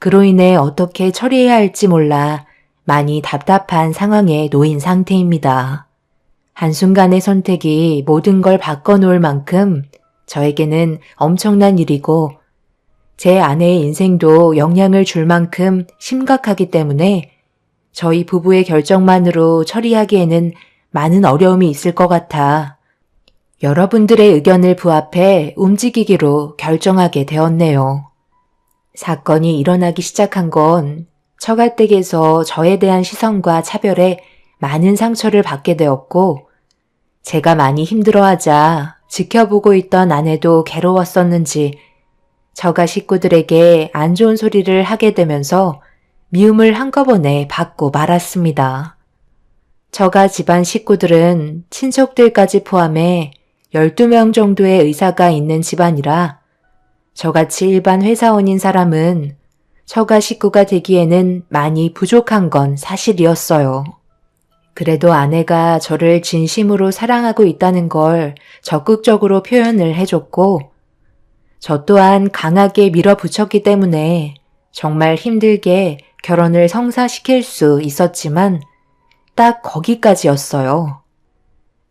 그로 인해 어떻게 처리해야 할지 몰라 많이 답답한 상황에 놓인 상태입니다. 한순간의 선택이 모든 걸 바꿔놓을 만큼 저에게는 엄청난 일이고 제 아내의 인생도 영향을 줄 만큼 심각하기 때문에 저희 부부의 결정만으로 처리하기에는 많은 어려움이 있을 것 같아 여러분들의 의견을 부합해 움직이기로 결정하게 되었네요. 사건이 일어나기 시작한 건 처가댁에서 저에 대한 시선과 차별에 많은 상처를 받게 되었고 제가 많이 힘들어하자 지켜보고 있던 아내도 괴로웠었는지 처가 식구들에게 안 좋은 소리를 하게 되면서 미움을 한꺼번에 받고 말았습니다. 처가 집안 식구들은 친척들까지 포함해 12명 정도의 의사가 있는 집안이라 저같이 일반 회사원인 사람은 처가 식구가 되기에는 많이 부족한 건 사실이었어요. 그래도 아내가 저를 진심으로 사랑하고 있다는 걸 적극적으로 표현을 해줬고 저 또한 강하게 밀어붙였기 때문에 정말 힘들게 결혼을 성사시킬 수 있었지만 딱 거기까지였어요.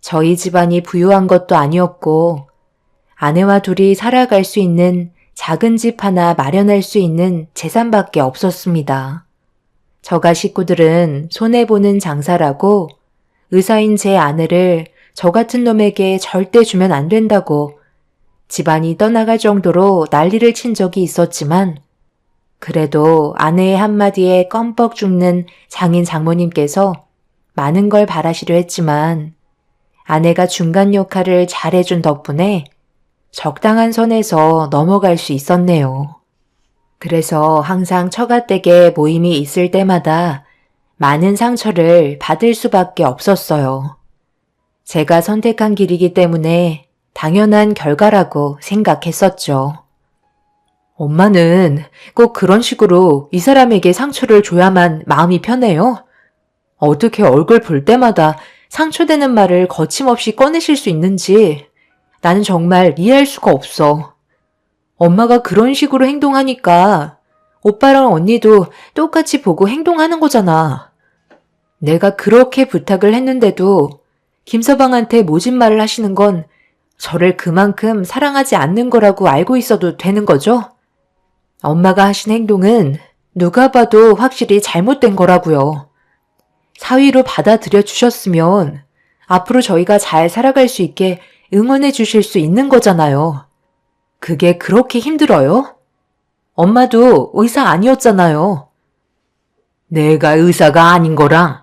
저희 집안이 부유한 것도 아니었고 아내와 둘이 살아갈 수 있는 작은 집 하나 마련할 수 있는 재산밖에 없었습니다. 저가 식구들은 손해보는 장사라고 의사인 제 아내를 저 같은 놈에게 절대 주면 안 된다고 집안이 떠나갈 정도로 난리를 친 적이 있었지만 그래도 아내의 한마디에 껌뻑 죽는 장인 장모님께서 많은 걸 바라시려 했지만 아내가 중간 역할을 잘해준 덕분에 적당한 선에서 넘어갈 수 있었네요. 그래서 항상 처가댁에 모임이 있을 때마다 많은 상처를 받을 수밖에 없었어요. 제가 선택한 길이기 때문에 당연한 결과라고 생각했었죠. 엄마는 꼭 그런 식으로 이 사람에게 상처를 줘야만 마음이 편해요? 어떻게 얼굴 볼 때마다 상처되는 말을 거침없이 꺼내실 수 있는지 나는 정말 이해할 수가 없어. 엄마가 그런 식으로 행동하니까 오빠랑 언니도 똑같이 보고 행동하는 거잖아. 내가 그렇게 부탁을 했는데도 김서방한테 모진 말을 하시는 건 저를 그만큼 사랑하지 않는 거라고 알고 있어도 되는 거죠? 엄마가 하신 행동은 누가 봐도 확실히 잘못된 거라고요. 사위로 받아들여 주셨으면 앞으로 저희가 잘 살아갈 수 있게 응원해 주실 수 있는 거잖아요. 그게 그렇게 힘들어요? 엄마도 의사 아니었잖아요. 내가 의사가 아닌 거랑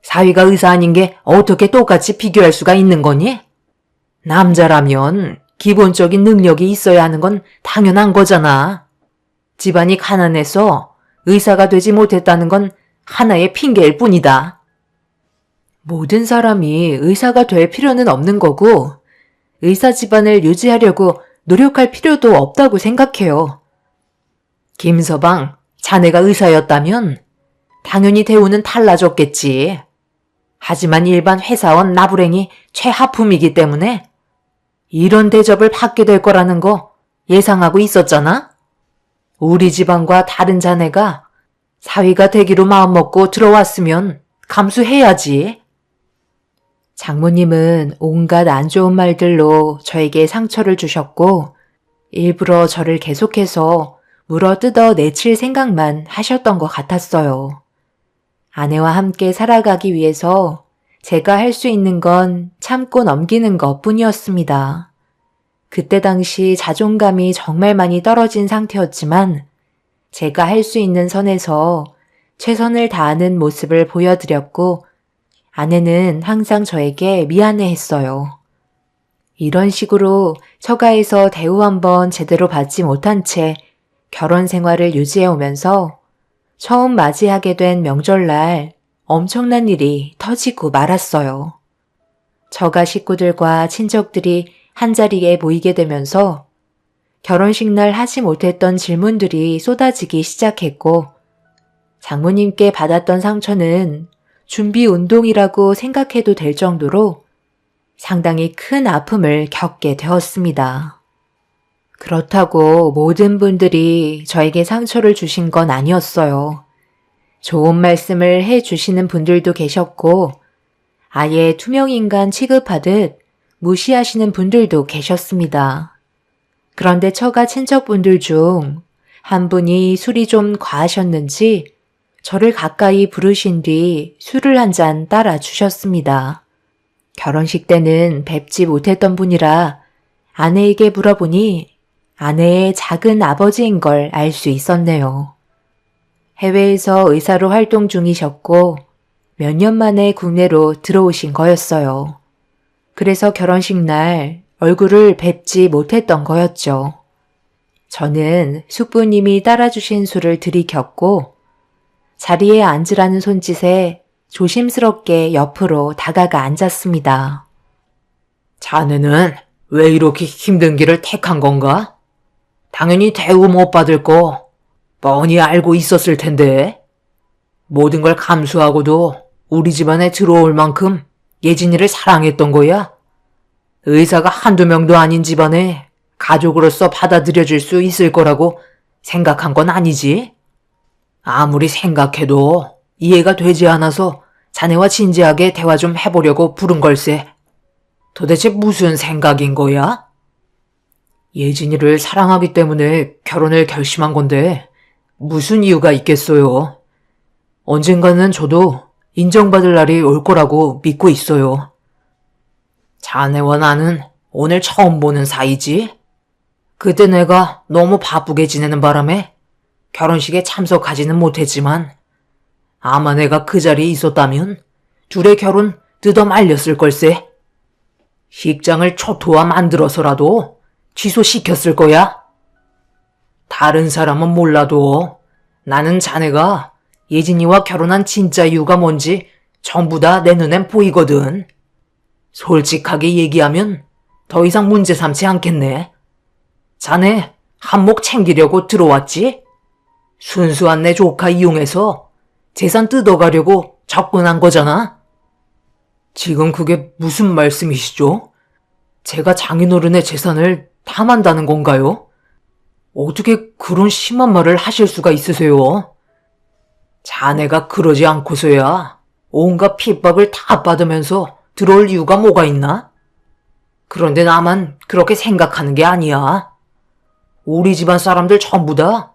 사위가 의사 아닌 게 어떻게 똑같이 비교할 수가 있는 거니? 남자라면 기본적인 능력이 있어야 하는 건 당연한 거잖아. 집안이 가난해서 의사가 되지 못했다는 건 하나의 핑계일 뿐이다. 모든 사람이 의사가 될 필요는 없는 거고 의사 집안을 유지하려고 노력할 필요도 없다고 생각해요. 김서방, 자네가 의사였다면 당연히 대우는 달라졌겠지. 하지만 일반 회사원 나부랭이 최하품이기 때문에 이런 대접을 받게 될 거라는 거 예상하고 있었잖아? 우리 집안과 다른 자네가 사위가 되기로 마음먹고 들어왔으면 감수해야지. 장모님은 온갖 안 좋은 말들로 저에게 상처를 주셨고 일부러 저를 계속해서 물어뜯어 내칠 생각만 하셨던 것 같았어요. 아내와 함께 살아가기 위해서 제가 할 수 있는 건 참고 넘기는 것 뿐이었습니다. 그때 당시 자존감이 정말 많이 떨어진 상태였지만 제가 할 수 있는 선에서 최선을 다하는 모습을 보여드렸고 아내는 항상 저에게 미안해했어요. 이런 식으로 처가에서 대우 한번 제대로 받지 못한 채 결혼 생활을 유지해오면서 처음 맞이하게 된 명절날 엄청난 일이 터지고 말았어요. 처가 식구들과 친척들이 한자리에 모이게 되면서 결혼식 날 하지 못했던 질문들이 쏟아지기 시작했고 장모님께 받았던 상처는 준비 운동이라고 생각해도 될 정도로 상당히 큰 아픔을 겪게 되었습니다. 그렇다고 모든 분들이 저에게 상처를 주신 건 아니었어요. 좋은 말씀을 해 주시는 분들도 계셨고 아예 투명인간 취급하듯 무시하시는 분들도 계셨습니다. 그런데 처가 친척분들 중 한 분이 술이 좀 과하셨는지 저를 가까이 부르신 뒤 술을 한 잔 따라 주셨습니다. 결혼식 때는 뵙지 못했던 분이라 아내에게 물어보니 아내의 작은 아버지인 걸 알 수 있었네요. 해외에서 의사로 활동 중이셨고 몇 년 만에 국내로 들어오신 거였어요. 그래서 결혼식 날 얼굴을 뵙지 못했던 거였죠. 저는 숙부님이 따라주신 술을 들이켰고 자리에 앉으라는 손짓에 조심스럽게 옆으로 다가가 앉았습니다. 자네는 왜 이렇게 힘든 길을 택한 건가? 당연히 대우 못 받을 거 뻔히 알고 있었을 텐데. 모든 걸 감수하고도 우리 집안에 들어올 만큼 예진이를 사랑했던 거야. 의사가 한두 명도 아닌 집안에 가족으로서 받아들여질 수 있을 거라고 생각한 건 아니지. 아무리 생각해도 이해가 되지 않아서 자네와 진지하게 대화 좀 해보려고 부른 걸세. 도대체 무슨 생각인 거야? 예진이를 사랑하기 때문에 결혼을 결심한 건데 무슨 이유가 있겠어요. 언젠가는 저도 인정받을 날이 올 거라고 믿고 있어요. 자네와 나는 오늘 처음 보는 사이지? 그때 내가 너무 바쁘게 지내는 바람에 결혼식에 참석하지는 못했지만 아마 내가 그 자리에 있었다면 둘의 결혼 뜯어 말렸을 걸세. 식장을 초토화 만들어서라도 취소시켰을 거야. 다른 사람은 몰라도 나는 자네가 예진이와 결혼한 진짜 이유가 뭔지 전부 다 내 눈엔 보이거든. 솔직하게 얘기하면 더 이상 문제 삼지 않겠네. 자네 한몫 챙기려고 들어왔지? 순수한 내 조카 이용해서 재산 뜯어가려고 접근한 거잖아. 지금 그게 무슨 말씀이시죠? 제가 장인어른의 재산을 탐한다는 건가요? 어떻게 그런 심한 말을 하실 수가 있으세요? 자네가 그러지 않고서야 온갖 핍박을 다 받으면서 들어올 이유가 뭐가 있나? 그런데 나만 그렇게 생각하는 게 아니야. 우리 집안 사람들 전부 다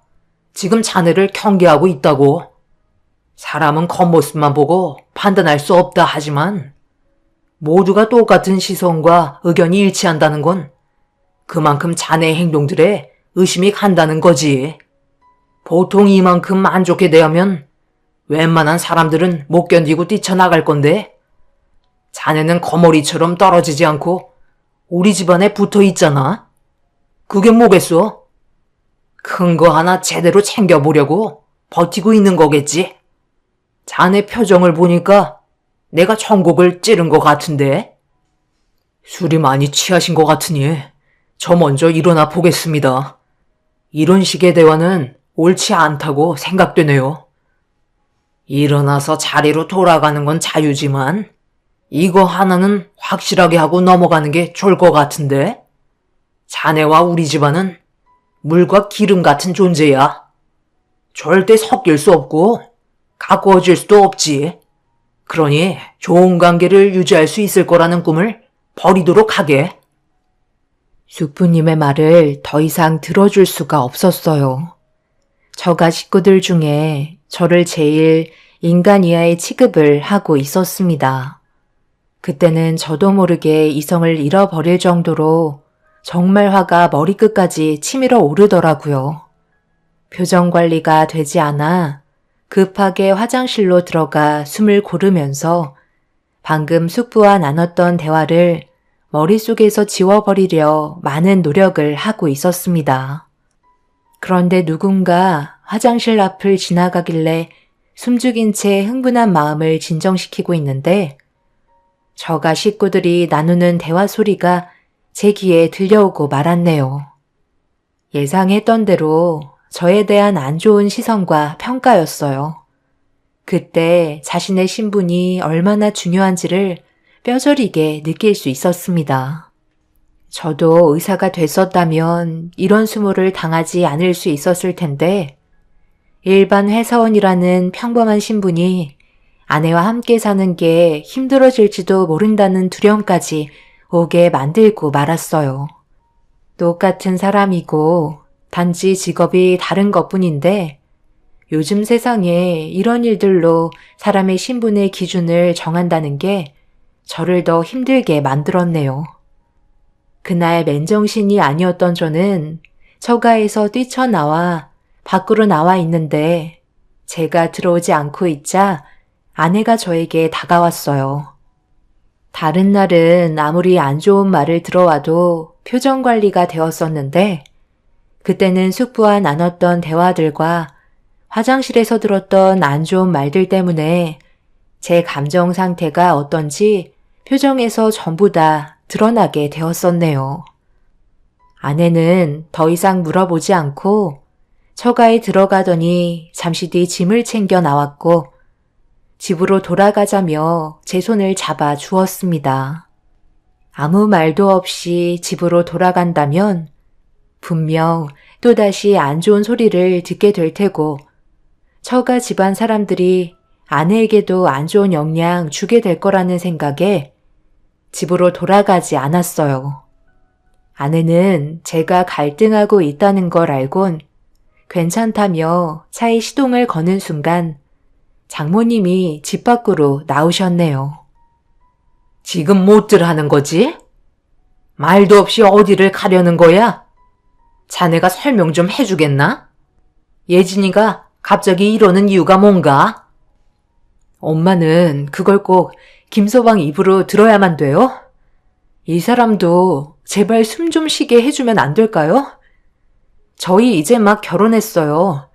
지금 자네를 경계하고 있다고. 사람은 겉모습만 보고 판단할 수 없다 하지만 모두가 똑같은 시선과 의견이 일치한다는 건 그만큼 자네의 행동들에 의심이 간다는 거지. 보통 이만큼 안 좋게 대하면 웬만한 사람들은 못 견디고 뛰쳐나갈 건데 자네는 거머리처럼 떨어지지 않고 우리 집안에 붙어 있잖아. 그게 뭐겠어? 큰 거 하나 제대로 챙겨보려고 버티고 있는 거겠지. 자네 표정을 보니까 내가 천국을 찌른 것 같은데. 술이 많이 취하신 것 같으니 저 먼저 일어나 보겠습니다. 이런 식의 대화는 옳지 않다고 생각되네요. 일어나서 자리로 돌아가는 건 자유지만 이거 하나는 확실하게 하고 넘어가는 게 좋을 것 같은데. 자네와 우리 집안은 물과 기름 같은 존재야. 절대 섞일 수 없고 가까워질 수도 없지. 그러니 좋은 관계를 유지할 수 있을 거라는 꿈을 버리도록 하게. 숙부님의 말을 더 이상 들어줄 수가 없었어요. 처가 식구들 중에 저를 제일 인간 이하의 취급을 하고 있었습니다. 그때는 저도 모르게 이성을 잃어버릴 정도로 정말 화가 머리끝까지 치밀어 오르더라고요. 표정 관리가 되지 않아 급하게 화장실로 들어가 숨을 고르면서 방금 숙부와 나눴던 대화를 머릿속에서 지워버리려 많은 노력을 하고 있었습니다. 그런데 누군가 화장실 앞을 지나가길래 숨죽인 채 흥분한 마음을 진정시키고 있는데 저가 식구들이 나누는 대화 소리가 제 귀에 들려오고 말았네요. 예상했던 대로 저에 대한 안 좋은 시선과 평가였어요. 그때 자신의 신분이 얼마나 중요한지를 뼈저리게 느낄 수 있었습니다. 저도 의사가 됐었다면 이런 수모를 당하지 않을 수 있었을 텐데 일반 회사원이라는 평범한 신분이 아내와 함께 사는 게 힘들어질지도 모른다는 두려움까지 오게 만들고 말았어요. 똑같은 사람이고 단지 직업이 다른 것뿐인데 요즘 세상에 이런 일들로 사람의 신분의 기준을 정한다는 게 저를 더 힘들게 만들었네요. 그날 맨정신이 아니었던 저는 처가에서 뛰쳐나와 밖으로 나와 있는데 제가 들어오지 않고 있자 아내가 저에게 다가왔어요. 다른 날은 아무리 안 좋은 말을 들어와도 표정 관리가 되었었는데 그때는 숙부와 나눴던 대화들과 화장실에서 들었던 안 좋은 말들 때문에 제 감정 상태가 어떤지 표정에서 전부 다 드러나게 되었었네요. 아내는 더 이상 물어보지 않고 처가에 들어가더니 잠시 뒤 짐을 챙겨 나왔고 집으로 돌아가자며 제 손을 잡아 주었습니다. 아무 말도 없이 집으로 돌아간다면 분명 또다시 안 좋은 소리를 듣게 될 테고 처가 집안 사람들이 아내에게도 안 좋은 영향 주게 될 거라는 생각에 집으로 돌아가지 않았어요. 아내는 제가 갈등하고 있다는 걸 알곤 괜찮다며 차에 시동을 거는 순간 장모님이 집 밖으로 나오셨네요. 지금 못들 하는 거지? 말도 없이 어디를 가려는 거야? 자네가 설명 좀 해주겠나? 예진이가 갑자기 이러는 이유가 뭔가? 엄마는 그걸 꼭 김서방 입으로 들어야만 돼요? 이 사람도 제발 숨 좀 쉬게 해주면 안 될까요? 저희 이제 막 결혼했어요.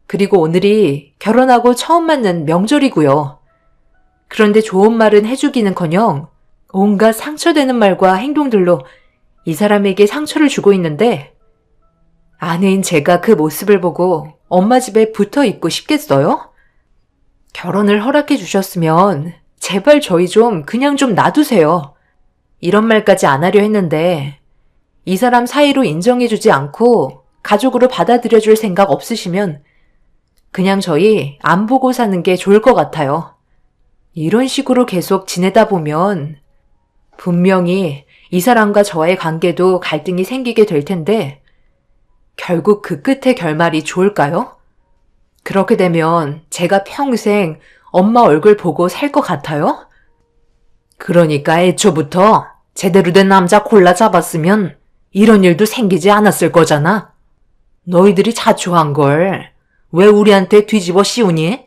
그리고 오늘이 결혼하고 처음 맞는 명절이고요. 그런데 좋은 말은 해주기는커녕 온갖 상처되는 말과 행동들로 이 사람에게 상처를 주고 있는데 아내인 제가 그 모습을 보고 엄마 집에 붙어 있고 싶겠어요? 결혼을 허락해 주셨으면 제발 저희 좀 그냥 좀 놔두세요. 이런 말까지 안 하려 했는데 이 사람 사이로 인정해주지 않고 가족으로 받아들여줄 생각 없으시면 그냥 저희 안 보고 사는 게 좋을 것 같아요. 이런 식으로 계속 지내다 보면 분명히 이 사람과 저의 관계도 갈등이 생기게 될 텐데 결국 그 끝의 결말이 좋을까요? 그렇게 되면 제가 평생 엄마 얼굴 보고 살 것 같아요? 그러니까 애초부터 제대로 된 남자 골라 잡았으면 이런 일도 생기지 않았을 거잖아. 너희들이 자초한 걸 왜 우리한테 뒤집어 씌우니?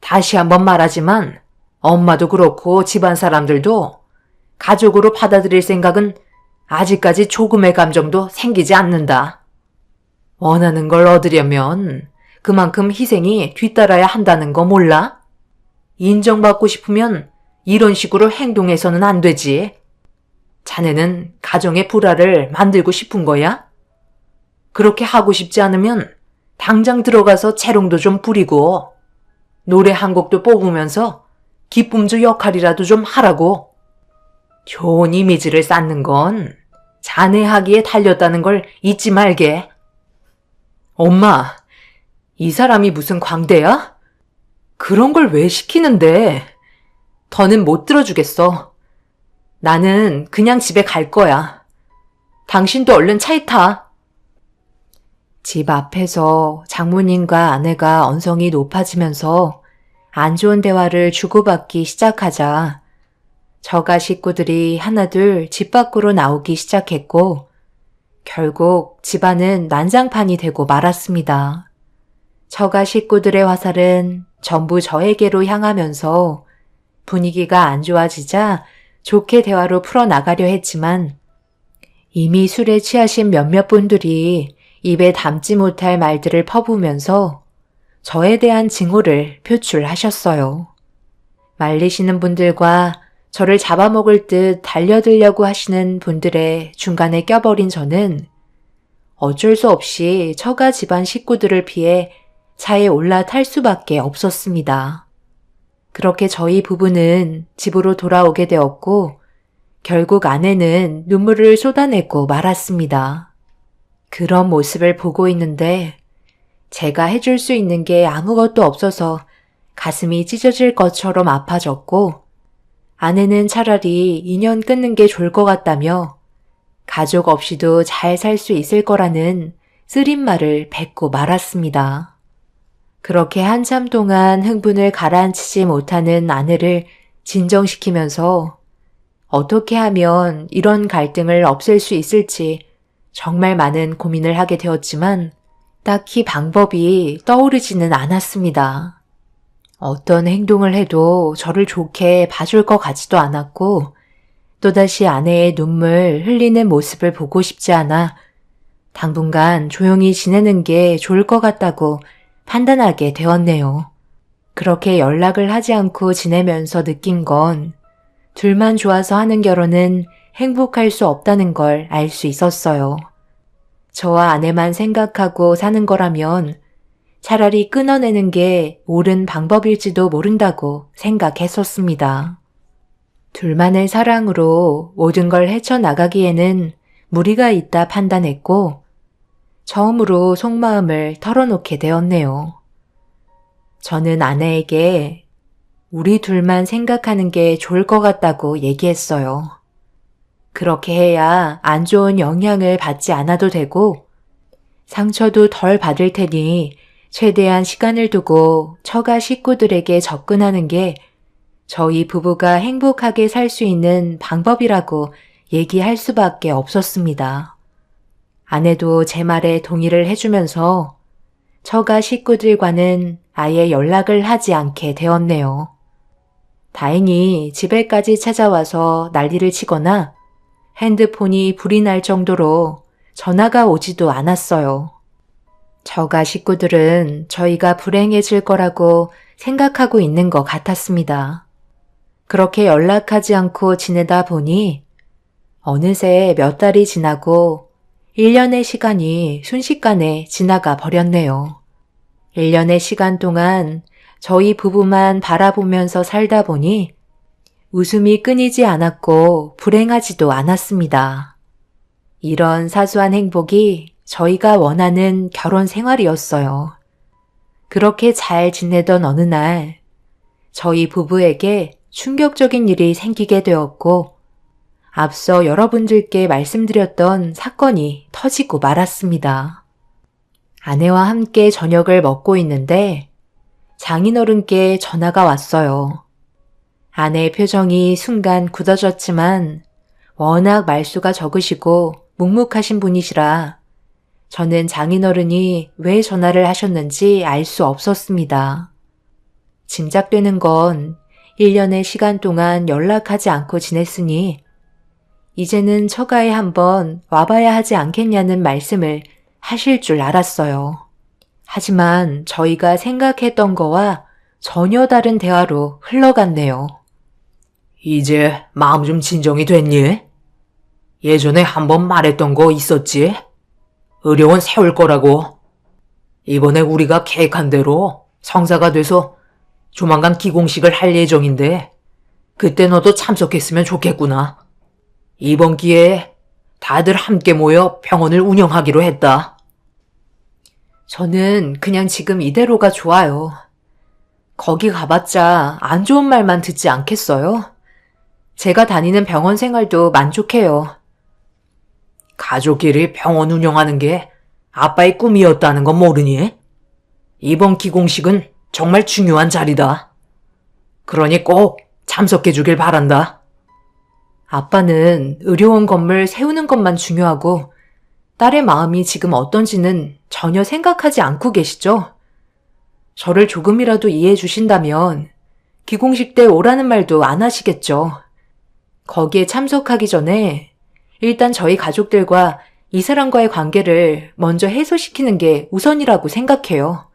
다시 한번 말하지만 엄마도 그렇고 집안 사람들도 가족으로 받아들일 생각은 아직까지 조금의 감정도 생기지 않는다. 원하는 걸 얻으려면 그만큼 희생이 뒤따라야 한다는 거 몰라? 인정받고 싶으면 이런 식으로 행동해서는 안 되지. 자네는 가정의 불화를 만들고 싶은 거야? 그렇게 하고 싶지 않으면 당장 들어가서 재롱도 좀 부리고 노래 한 곡도 뽑으면서 기쁨주 역할이라도 좀 하라고. 좋은 이미지를 쌓는 건 자네 하기에 달렸다는 걸 잊지 말게. 엄마, 이 사람이 무슨 광대야? 그런 걸 왜 시키는데? 더는 못 들어주겠어. 나는 그냥 집에 갈 거야. 당신도 얼른 차에 타. 집 앞에서 장모님과 아내가 언성이 높아지면서 안 좋은 대화를 주고받기 시작하자 저가 식구들이 하나둘 집 밖으로 나오기 시작했고 결국 집안은 난장판이 되고 말았습니다. 처가 식구들의 화살은 전부 저에게로 향하면서 분위기가 안 좋아지자 좋게 대화로 풀어나가려 했지만 이미 술에 취하신 몇몇 분들이 입에 담지 못할 말들을 퍼부으면서 저에 대한 증오를 표출하셨어요. 말리시는 분들과 저를 잡아먹을 듯 달려들려고 하시는 분들의 중간에 껴버린 저는 어쩔 수 없이 처가 집안 식구들을 피해 차에 올라탈 수밖에 없었습니다. 그렇게 저희 부부는 집으로 돌아오게 되었고 결국 아내는 눈물을 쏟아내고 말았습니다. 그런 모습을 보고 있는데 제가 해줄 수 있는 게 아무것도 없어서 가슴이 찢어질 것처럼 아파졌고 아내는 차라리 인연 끊는 게 좋을 것 같다며 가족 없이도 잘 살 수 있을 거라는 쓰린 말을 뱉고 말았습니다. 그렇게 한참 동안 흥분을 가라앉히지 못하는 아내를 진정시키면서 어떻게 하면 이런 갈등을 없앨 수 있을지 정말 많은 고민을 하게 되었지만 딱히 방법이 떠오르지는 않았습니다. 어떤 행동을 해도 저를 좋게 봐줄 것 같지도 않았고 또다시 아내의 눈물 흘리는 모습을 보고 싶지 않아 당분간 조용히 지내는 게 좋을 것 같다고 판단하게 되었네요. 그렇게 연락을 하지 않고 지내면서 느낀 건 둘만 좋아서 하는 결혼은 행복할 수 없다는 걸 알 수 있었어요. 저와 아내만 생각하고 사는 거라면 차라리 끊어내는 게 옳은 방법일지도 모른다고 생각했었습니다. 둘만의 사랑으로 모든 걸 헤쳐나가기에는 무리가 있다 판단했고 처음으로 속마음을 털어놓게 되었네요. 저는 아내에게 우리 둘만 생각하는 게 좋을 것 같다고 얘기했어요. 그렇게 해야 안 좋은 영향을 받지 않아도 되고 상처도 덜 받을 테니 최대한 시간을 두고 처가 식구들에게 접근하는 게 저희 부부가 행복하게 살 수 있는 방법이라고 얘기할 수밖에 없었습니다. 아내도 제 말에 동의를 해주면서 처가 식구들과는 아예 연락을 하지 않게 되었네요. 다행히 집에까지 찾아와서 난리를 치거나 핸드폰이 불이 날 정도로 전화가 오지도 않았어요. 처가 식구들은 저희가 불행해질 거라고 생각하고 있는 것 같았습니다. 그렇게 연락하지 않고 지내다 보니 어느새 몇 달이 지나고 1년의 시간이 순식간에 지나가 버렸네요. 1년의 시간 동안 저희 부부만 바라보면서 살다 보니 웃음이 끊이지 않았고 불행하지도 않았습니다. 이런 사소한 행복이 저희가 원하는 결혼 생활이었어요. 그렇게 잘 지내던 어느 날 저희 부부에게 충격적인 일이 생기게 되었고 앞서 여러분들께 말씀드렸던 사건이 터지고 말았습니다. 아내와 함께 저녁을 먹고 있는데 장인어른께 전화가 왔어요. 아내의 표정이 순간 굳어졌지만 워낙 말수가 적으시고 묵묵하신 분이시라 저는 장인어른이 왜 전화를 하셨는지 알 수 없었습니다. 짐작되는 건 1년의 시간 동안 연락하지 않고 지냈으니 이제는 처가에 한번 와봐야 하지 않겠냐는 말씀을 하실 줄 알았어요. 하지만 저희가 생각했던 거와 전혀 다른 대화로 흘러갔네요. 이제 마음 좀 진정이 됐니? 예전에 한번 말했던 거 있었지? 의료원 세울 거라고. 이번에 우리가 계획한 대로 성사가 돼서 조만간 기공식을 할 예정인데 그때 너도 참석했으면 좋겠구나. 이번 기회에 다들 함께 모여 병원을 운영하기로 했다. 저는 그냥 지금 이대로가 좋아요. 거기 가봤자 안 좋은 말만 듣지 않겠어요? 제가 다니는 병원 생활도 만족해요. 가족끼리 병원 운영하는 게 아빠의 꿈이었다는 건 모르니? 이번 기공식은 정말 중요한 자리다. 그러니 꼭 참석해 주길 바란다. 아빠는 의료원 건물 세우는 것만 중요하고 딸의 마음이 지금 어떤지는 전혀 생각하지 않고 계시죠? 저를 조금이라도 이해해 주신다면 기공식 때 오라는 말도 안 하시겠죠. 거기에 참석하기 전에 일단 저희 가족들과 이 사람과의 관계를 먼저 해소시키는 게 우선이라고 생각해요.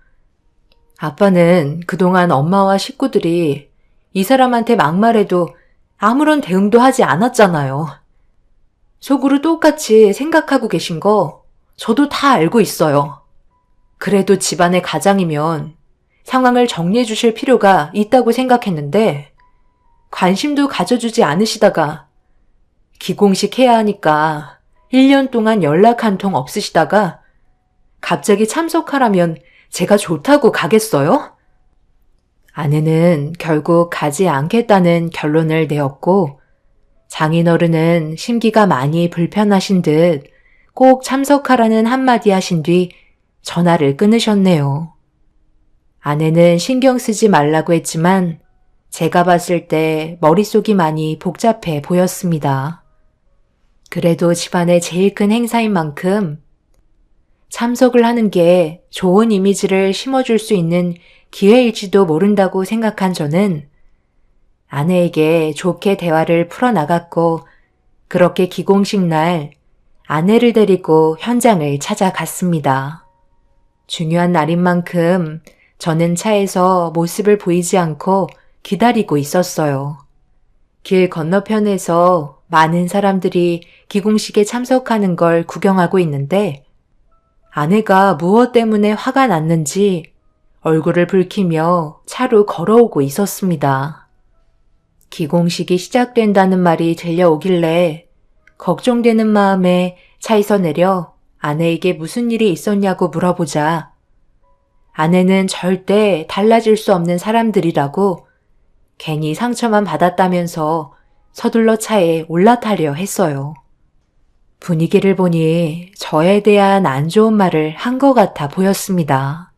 아빠는 그동안 엄마와 식구들이 이 사람한테 막말해도 아무런 대응도 하지 않았잖아요. 속으로 똑같이 생각하고 계신 거 저도 다 알고 있어요. 그래도 집안의 가장이면 상황을 정리해 주실 필요가 있다고 생각했는데 관심도 가져주지 않으시다가 기공식 해야 하니까 1년 동안 연락 한 통 없으시다가 갑자기 참석하라면 제가 좋다고 가겠어요? 아내는 결국 가지 않겠다는 결론을 내었고 장인어른은 심기가 많이 불편하신 듯 꼭 참석하라는 한마디 하신 뒤 전화를 끊으셨네요. 아내는 신경 쓰지 말라고 했지만 제가 봤을 때 머릿속이 많이 복잡해 보였습니다. 그래도 집안의 제일 큰 행사인 만큼 참석을 하는 게 좋은 이미지를 심어줄 수 있는 기회일지도 모른다고 생각한 저는 아내에게 좋게 대화를 풀어나갔고 그렇게 기공식 날 아내를 데리고 현장을 찾아갔습니다. 중요한 날인 만큼 저는 차에서 모습을 보이지 않고 기다리고 있었어요. 길 건너편에서 많은 사람들이 기공식에 참석하는 걸 구경하고 있는데 아내가 무엇 때문에 화가 났는지 얼굴을 붉히며 차로 걸어오고 있었습니다. 기공식이 시작된다는 말이 들려오길래 걱정되는 마음에 차에서 내려 아내에게 무슨 일이 있었냐고 물어보자 아내는 절대 달라질 수 없는 사람들이라고 괜히 상처만 받았다면서 서둘러 차에 올라타려 했어요. 분위기를 보니 저에 대한 안 좋은 말을 한 것 같아 보였습니다.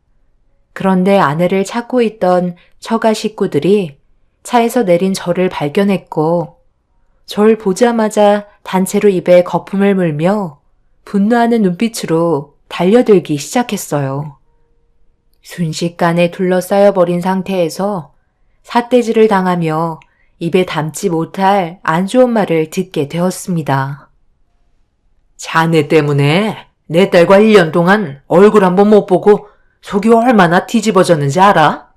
그런데 아내를 찾고 있던 처가 식구들이 차에서 내린 저를 발견했고 절 보자마자 단체로 입에 거품을 물며 분노하는 눈빛으로 달려들기 시작했어요. 순식간에 둘러싸여버린 상태에서 삿대질을 당하며 입에 담지 못할 안 좋은 말을 듣게 되었습니다. 자네 때문에 내 딸과 1년 동안 얼굴 한번 못 보고 속이 얼마나 뒤집어졌는지 알아?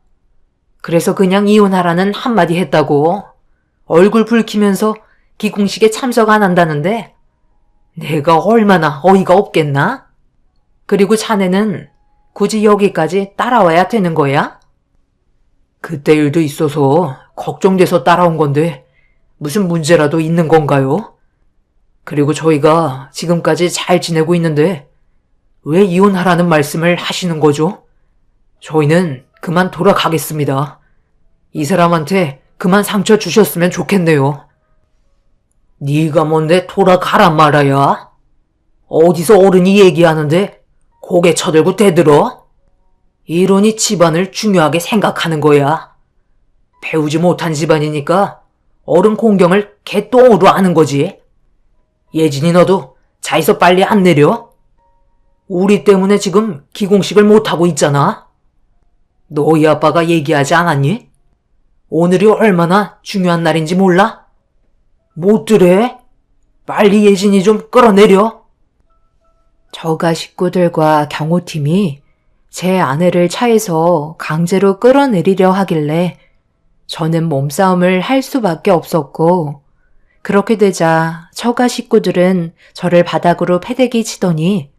그래서 그냥 이혼하라는 한마디 했다고. 얼굴 붉히면서 기공식에 참석 안 한다는데 내가 얼마나 어이가 없겠나? 그리고 자네는 굳이 여기까지 따라와야 되는 거야? 그때 일도 있어서 걱정돼서 따라온 건데 무슨 문제라도 있는 건가요? 그리고 저희가 지금까지 잘 지내고 있는데 왜 이혼하라는 말씀을 하시는 거죠? 저희는 그만 돌아가겠습니다. 이 사람한테 그만 상처 주셨으면 좋겠네요. 네가 뭔데 돌아가란 말이야? 어디서 어른이 얘기하는데 고개 쳐들고 대들어? 이러니 집안을 중요하게 생각하는 거야. 배우지 못한 집안이니까 어른 공경을 개똥으로 하는 거지. 예진이 너도 자에서 빨리 안 내려? 우리 때문에 지금 기공식을 못하고 있잖아. 너희 아빠가 얘기하지 않았니? 오늘이 얼마나 중요한 날인지 몰라? 못 들래? 빨리 예진이 좀 끌어내려. 저가 식구들과 경호팀이 제 아내를 차에서 강제로 끌어내리려 하길래 저는 몸싸움을 할 수밖에 없었고 그렇게 되자 처가 식구들은 저를 바닥으로 패대기 치더니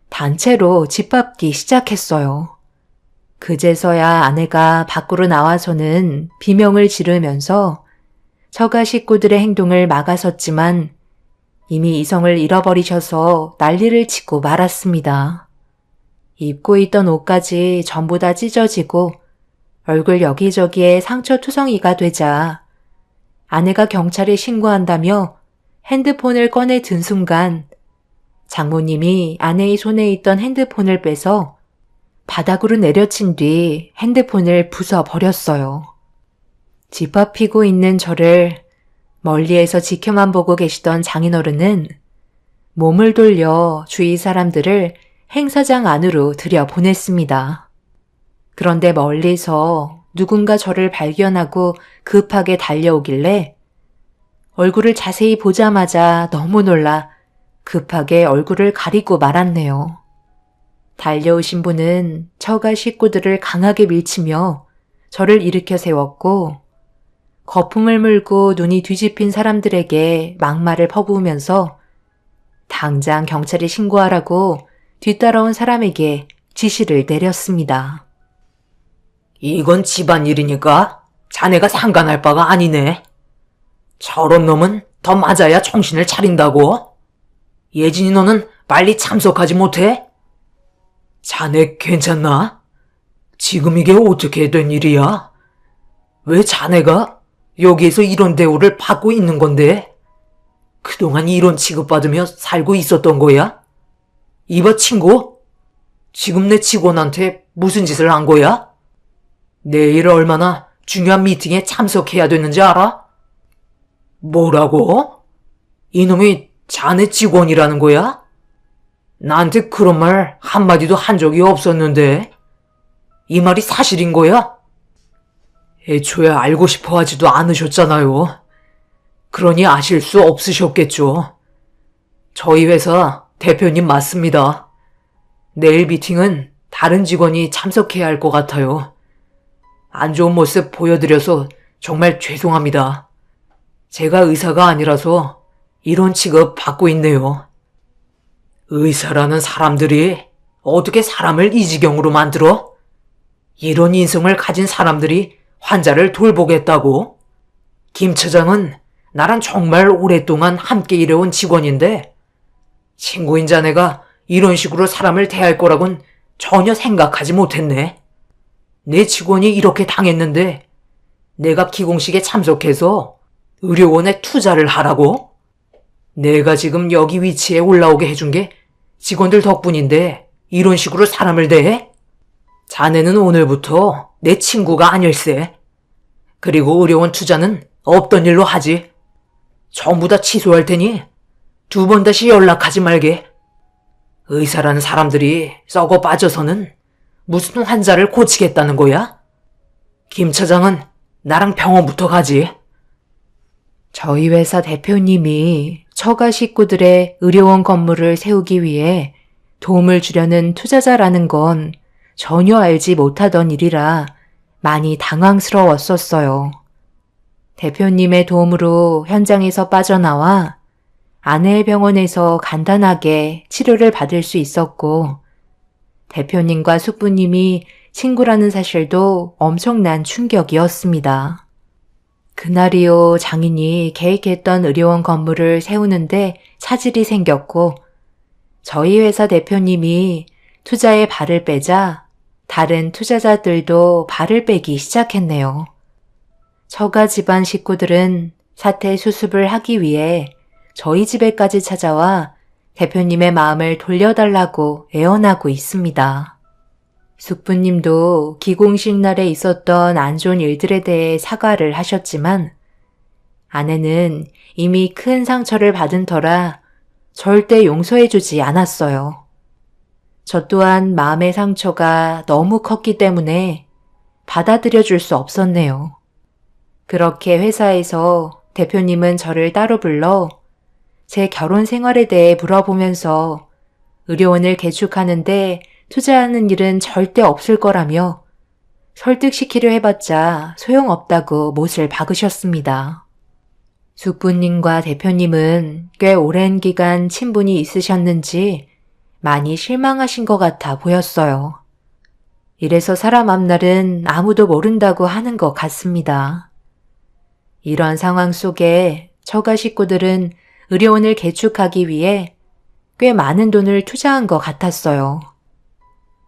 단체로 짓밟기 시작했어요. 그제서야 아내가 밖으로 나와서는 비명을 지르면서 처가 식구들의 행동을 막아섰지만 이미 이성을 잃어버리셔서 난리를 치고 말았습니다. 입고 있던 옷까지 전부 다 찢어지고 얼굴 여기저기에 상처 투성이가 되자 아내가 경찰에 신고한다며 핸드폰을 꺼내 든 순간 장모님이 아내의 손에 있던 핸드폰을 빼서 바닥으로 내려친 뒤 핸드폰을 부숴버렸어요. 짓밟히고 있는 저를 멀리에서 지켜만 보고 계시던 장인어른은 몸을 돌려 주위 사람들을 행사장 안으로 들여보냈습니다. 그런데 멀리서 누군가 저를 발견하고 급하게 달려오길래 얼굴을 자세히 보자마자 너무 놀라 급하게 얼굴을 가리고 말았네요. 달려오신 분은 처가 식구들을 강하게 밀치며 저를 일으켜 세웠고 거품을 물고 눈이 뒤집힌 사람들에게 막말을 퍼부으면서 당장 경찰에 신고하라고 뒤따라온 사람에게 지시를 내렸습니다. 이건 집안일이니까 자네가 상관할 바가 아니네. 저런 놈은 더 맞아야 정신을 차린다고? 예진이 너는 빨리 참석하지 못해? 자네 괜찮나? 지금 이게 어떻게 된 일이야? 왜 자네가 여기에서 이런 대우를 받고 있는 건데? 그동안 이런 취급받으며 살고 있었던 거야? 이봐 친구, 지금 내 직원한테 무슨 짓을 한 거야? 내일 얼마나 중요한 미팅에 참석해야 되는지 알아? 뭐라고? 이놈이 자네 직원이라는 거야? 나한테 그런 말 한마디도 한 적이 없었는데 이 말이 사실인 거야? 애초에 알고 싶어 하지도 않으셨잖아요. 그러니 아실 수 없으셨겠죠. 저희 회사 대표님 맞습니다. 내일 미팅은 다른 직원이 참석해야 할 것 같아요. 안 좋은 모습 보여드려서 정말 죄송합니다. 제가 의사가 아니라서 이런 취급 받고 있네요. 의사라는 사람들이 어떻게 사람을 이 지경으로 만들어? 이런 인성을 가진 사람들이 환자를 돌보겠다고? 김 차장은 나랑 정말 오랫동안 함께 일해온 직원인데 친구인 자네가 이런 식으로 사람을 대할 거라곤 전혀 생각하지 못했네. 내 직원이 이렇게 당했는데 내가 기공식에 참석해서 의료원에 투자를 하라고? 내가 지금 여기 위치에 올라오게 해준 게 직원들 덕분인데 이런 식으로 사람을 대해? 자네는 오늘부터 내 친구가 아닐세. 그리고 의료원 투자는 없던 일로 하지. 전부 다 취소할 테니 2번 다시 연락하지 말게. 의사라는 사람들이 썩어 빠져서는 무슨 환자를 고치겠다는 거야? 김 차장은 나랑 병원부터 가지. 저희 회사 대표님이 처가 식구들의 의료원 건물을 세우기 위해 도움을 주려는 투자자라는 건 전혀 알지 못하던 일이라 많이 당황스러웠었어요. 대표님의 도움으로 현장에서 빠져나와 아내의 병원에서 간단하게 치료를 받을 수 있었고 대표님과 숙부님이 친구라는 사실도 엄청난 충격이었습니다. 그날이요 장인이 계획했던 의료원 건물을 세우는데 차질이 생겼고 저희 회사 대표님이 투자에 발을 빼자 다른 투자자들도 발을 빼기 시작했네요. 처가 집안 식구들은 사태 수습을 하기 위해 저희 집에까지 찾아와 대표님의 마음을 돌려달라고 애원하고 있습니다. 숙부님도 기공식 날에 있었던 안 좋은 일들에 대해 사과를 하셨지만 아내는 이미 큰 상처를 받은 터라 절대 용서해주지 않았어요. 저 또한 마음의 상처가 너무 컸기 때문에 받아들여줄 수 없었네요. 그렇게 회사에서 대표님은 저를 따로 불러 제 결혼 생활에 대해 물어보면서 의료원을 개축하는데 투자하는 일은 절대 없을 거라며 설득시키려 해봤자 소용없다고 못을 박으셨습니다. 숙부님과 대표님은 꽤 오랜 기간 친분이 있으셨는지 많이 실망하신 것 같아 보였어요. 이래서 사람 앞날은 아무도 모른다고 하는 것 같습니다. 이런 상황 속에 처가 식구들은 의료원을 개축하기 위해 꽤 많은 돈을 투자한 것 같았어요.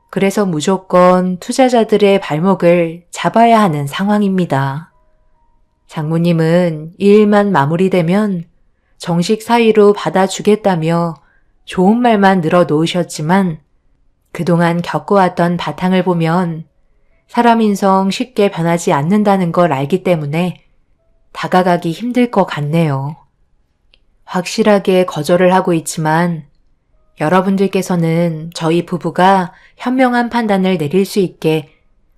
그래서 무조건 투자자들의 발목을 잡아야 하는 상황입니다. 장모님은 이 일만 마무리되면 정식 사위로 받아주겠다며 좋은 말만 늘어놓으셨지만 그동안 겪어왔던 바탕을 보면 사람 인성 쉽게 변하지 않는다는 걸 알기 때문에 다가가기 힘들 것 같네요. 확실하게 거절을 하고 있지만 여러분들께서는 저희 부부가 현명한 판단을 내릴 수 있게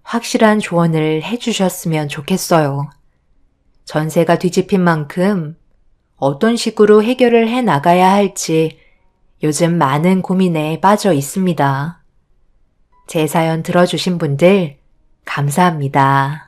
확실한 조언을 해주셨으면 좋겠어요. 전세가 뒤집힌 만큼 어떤 식으로 해결을 해 나가야 할지 요즘 많은 고민에 빠져 있습니다. 제 사연 들어주신 분들 감사합니다.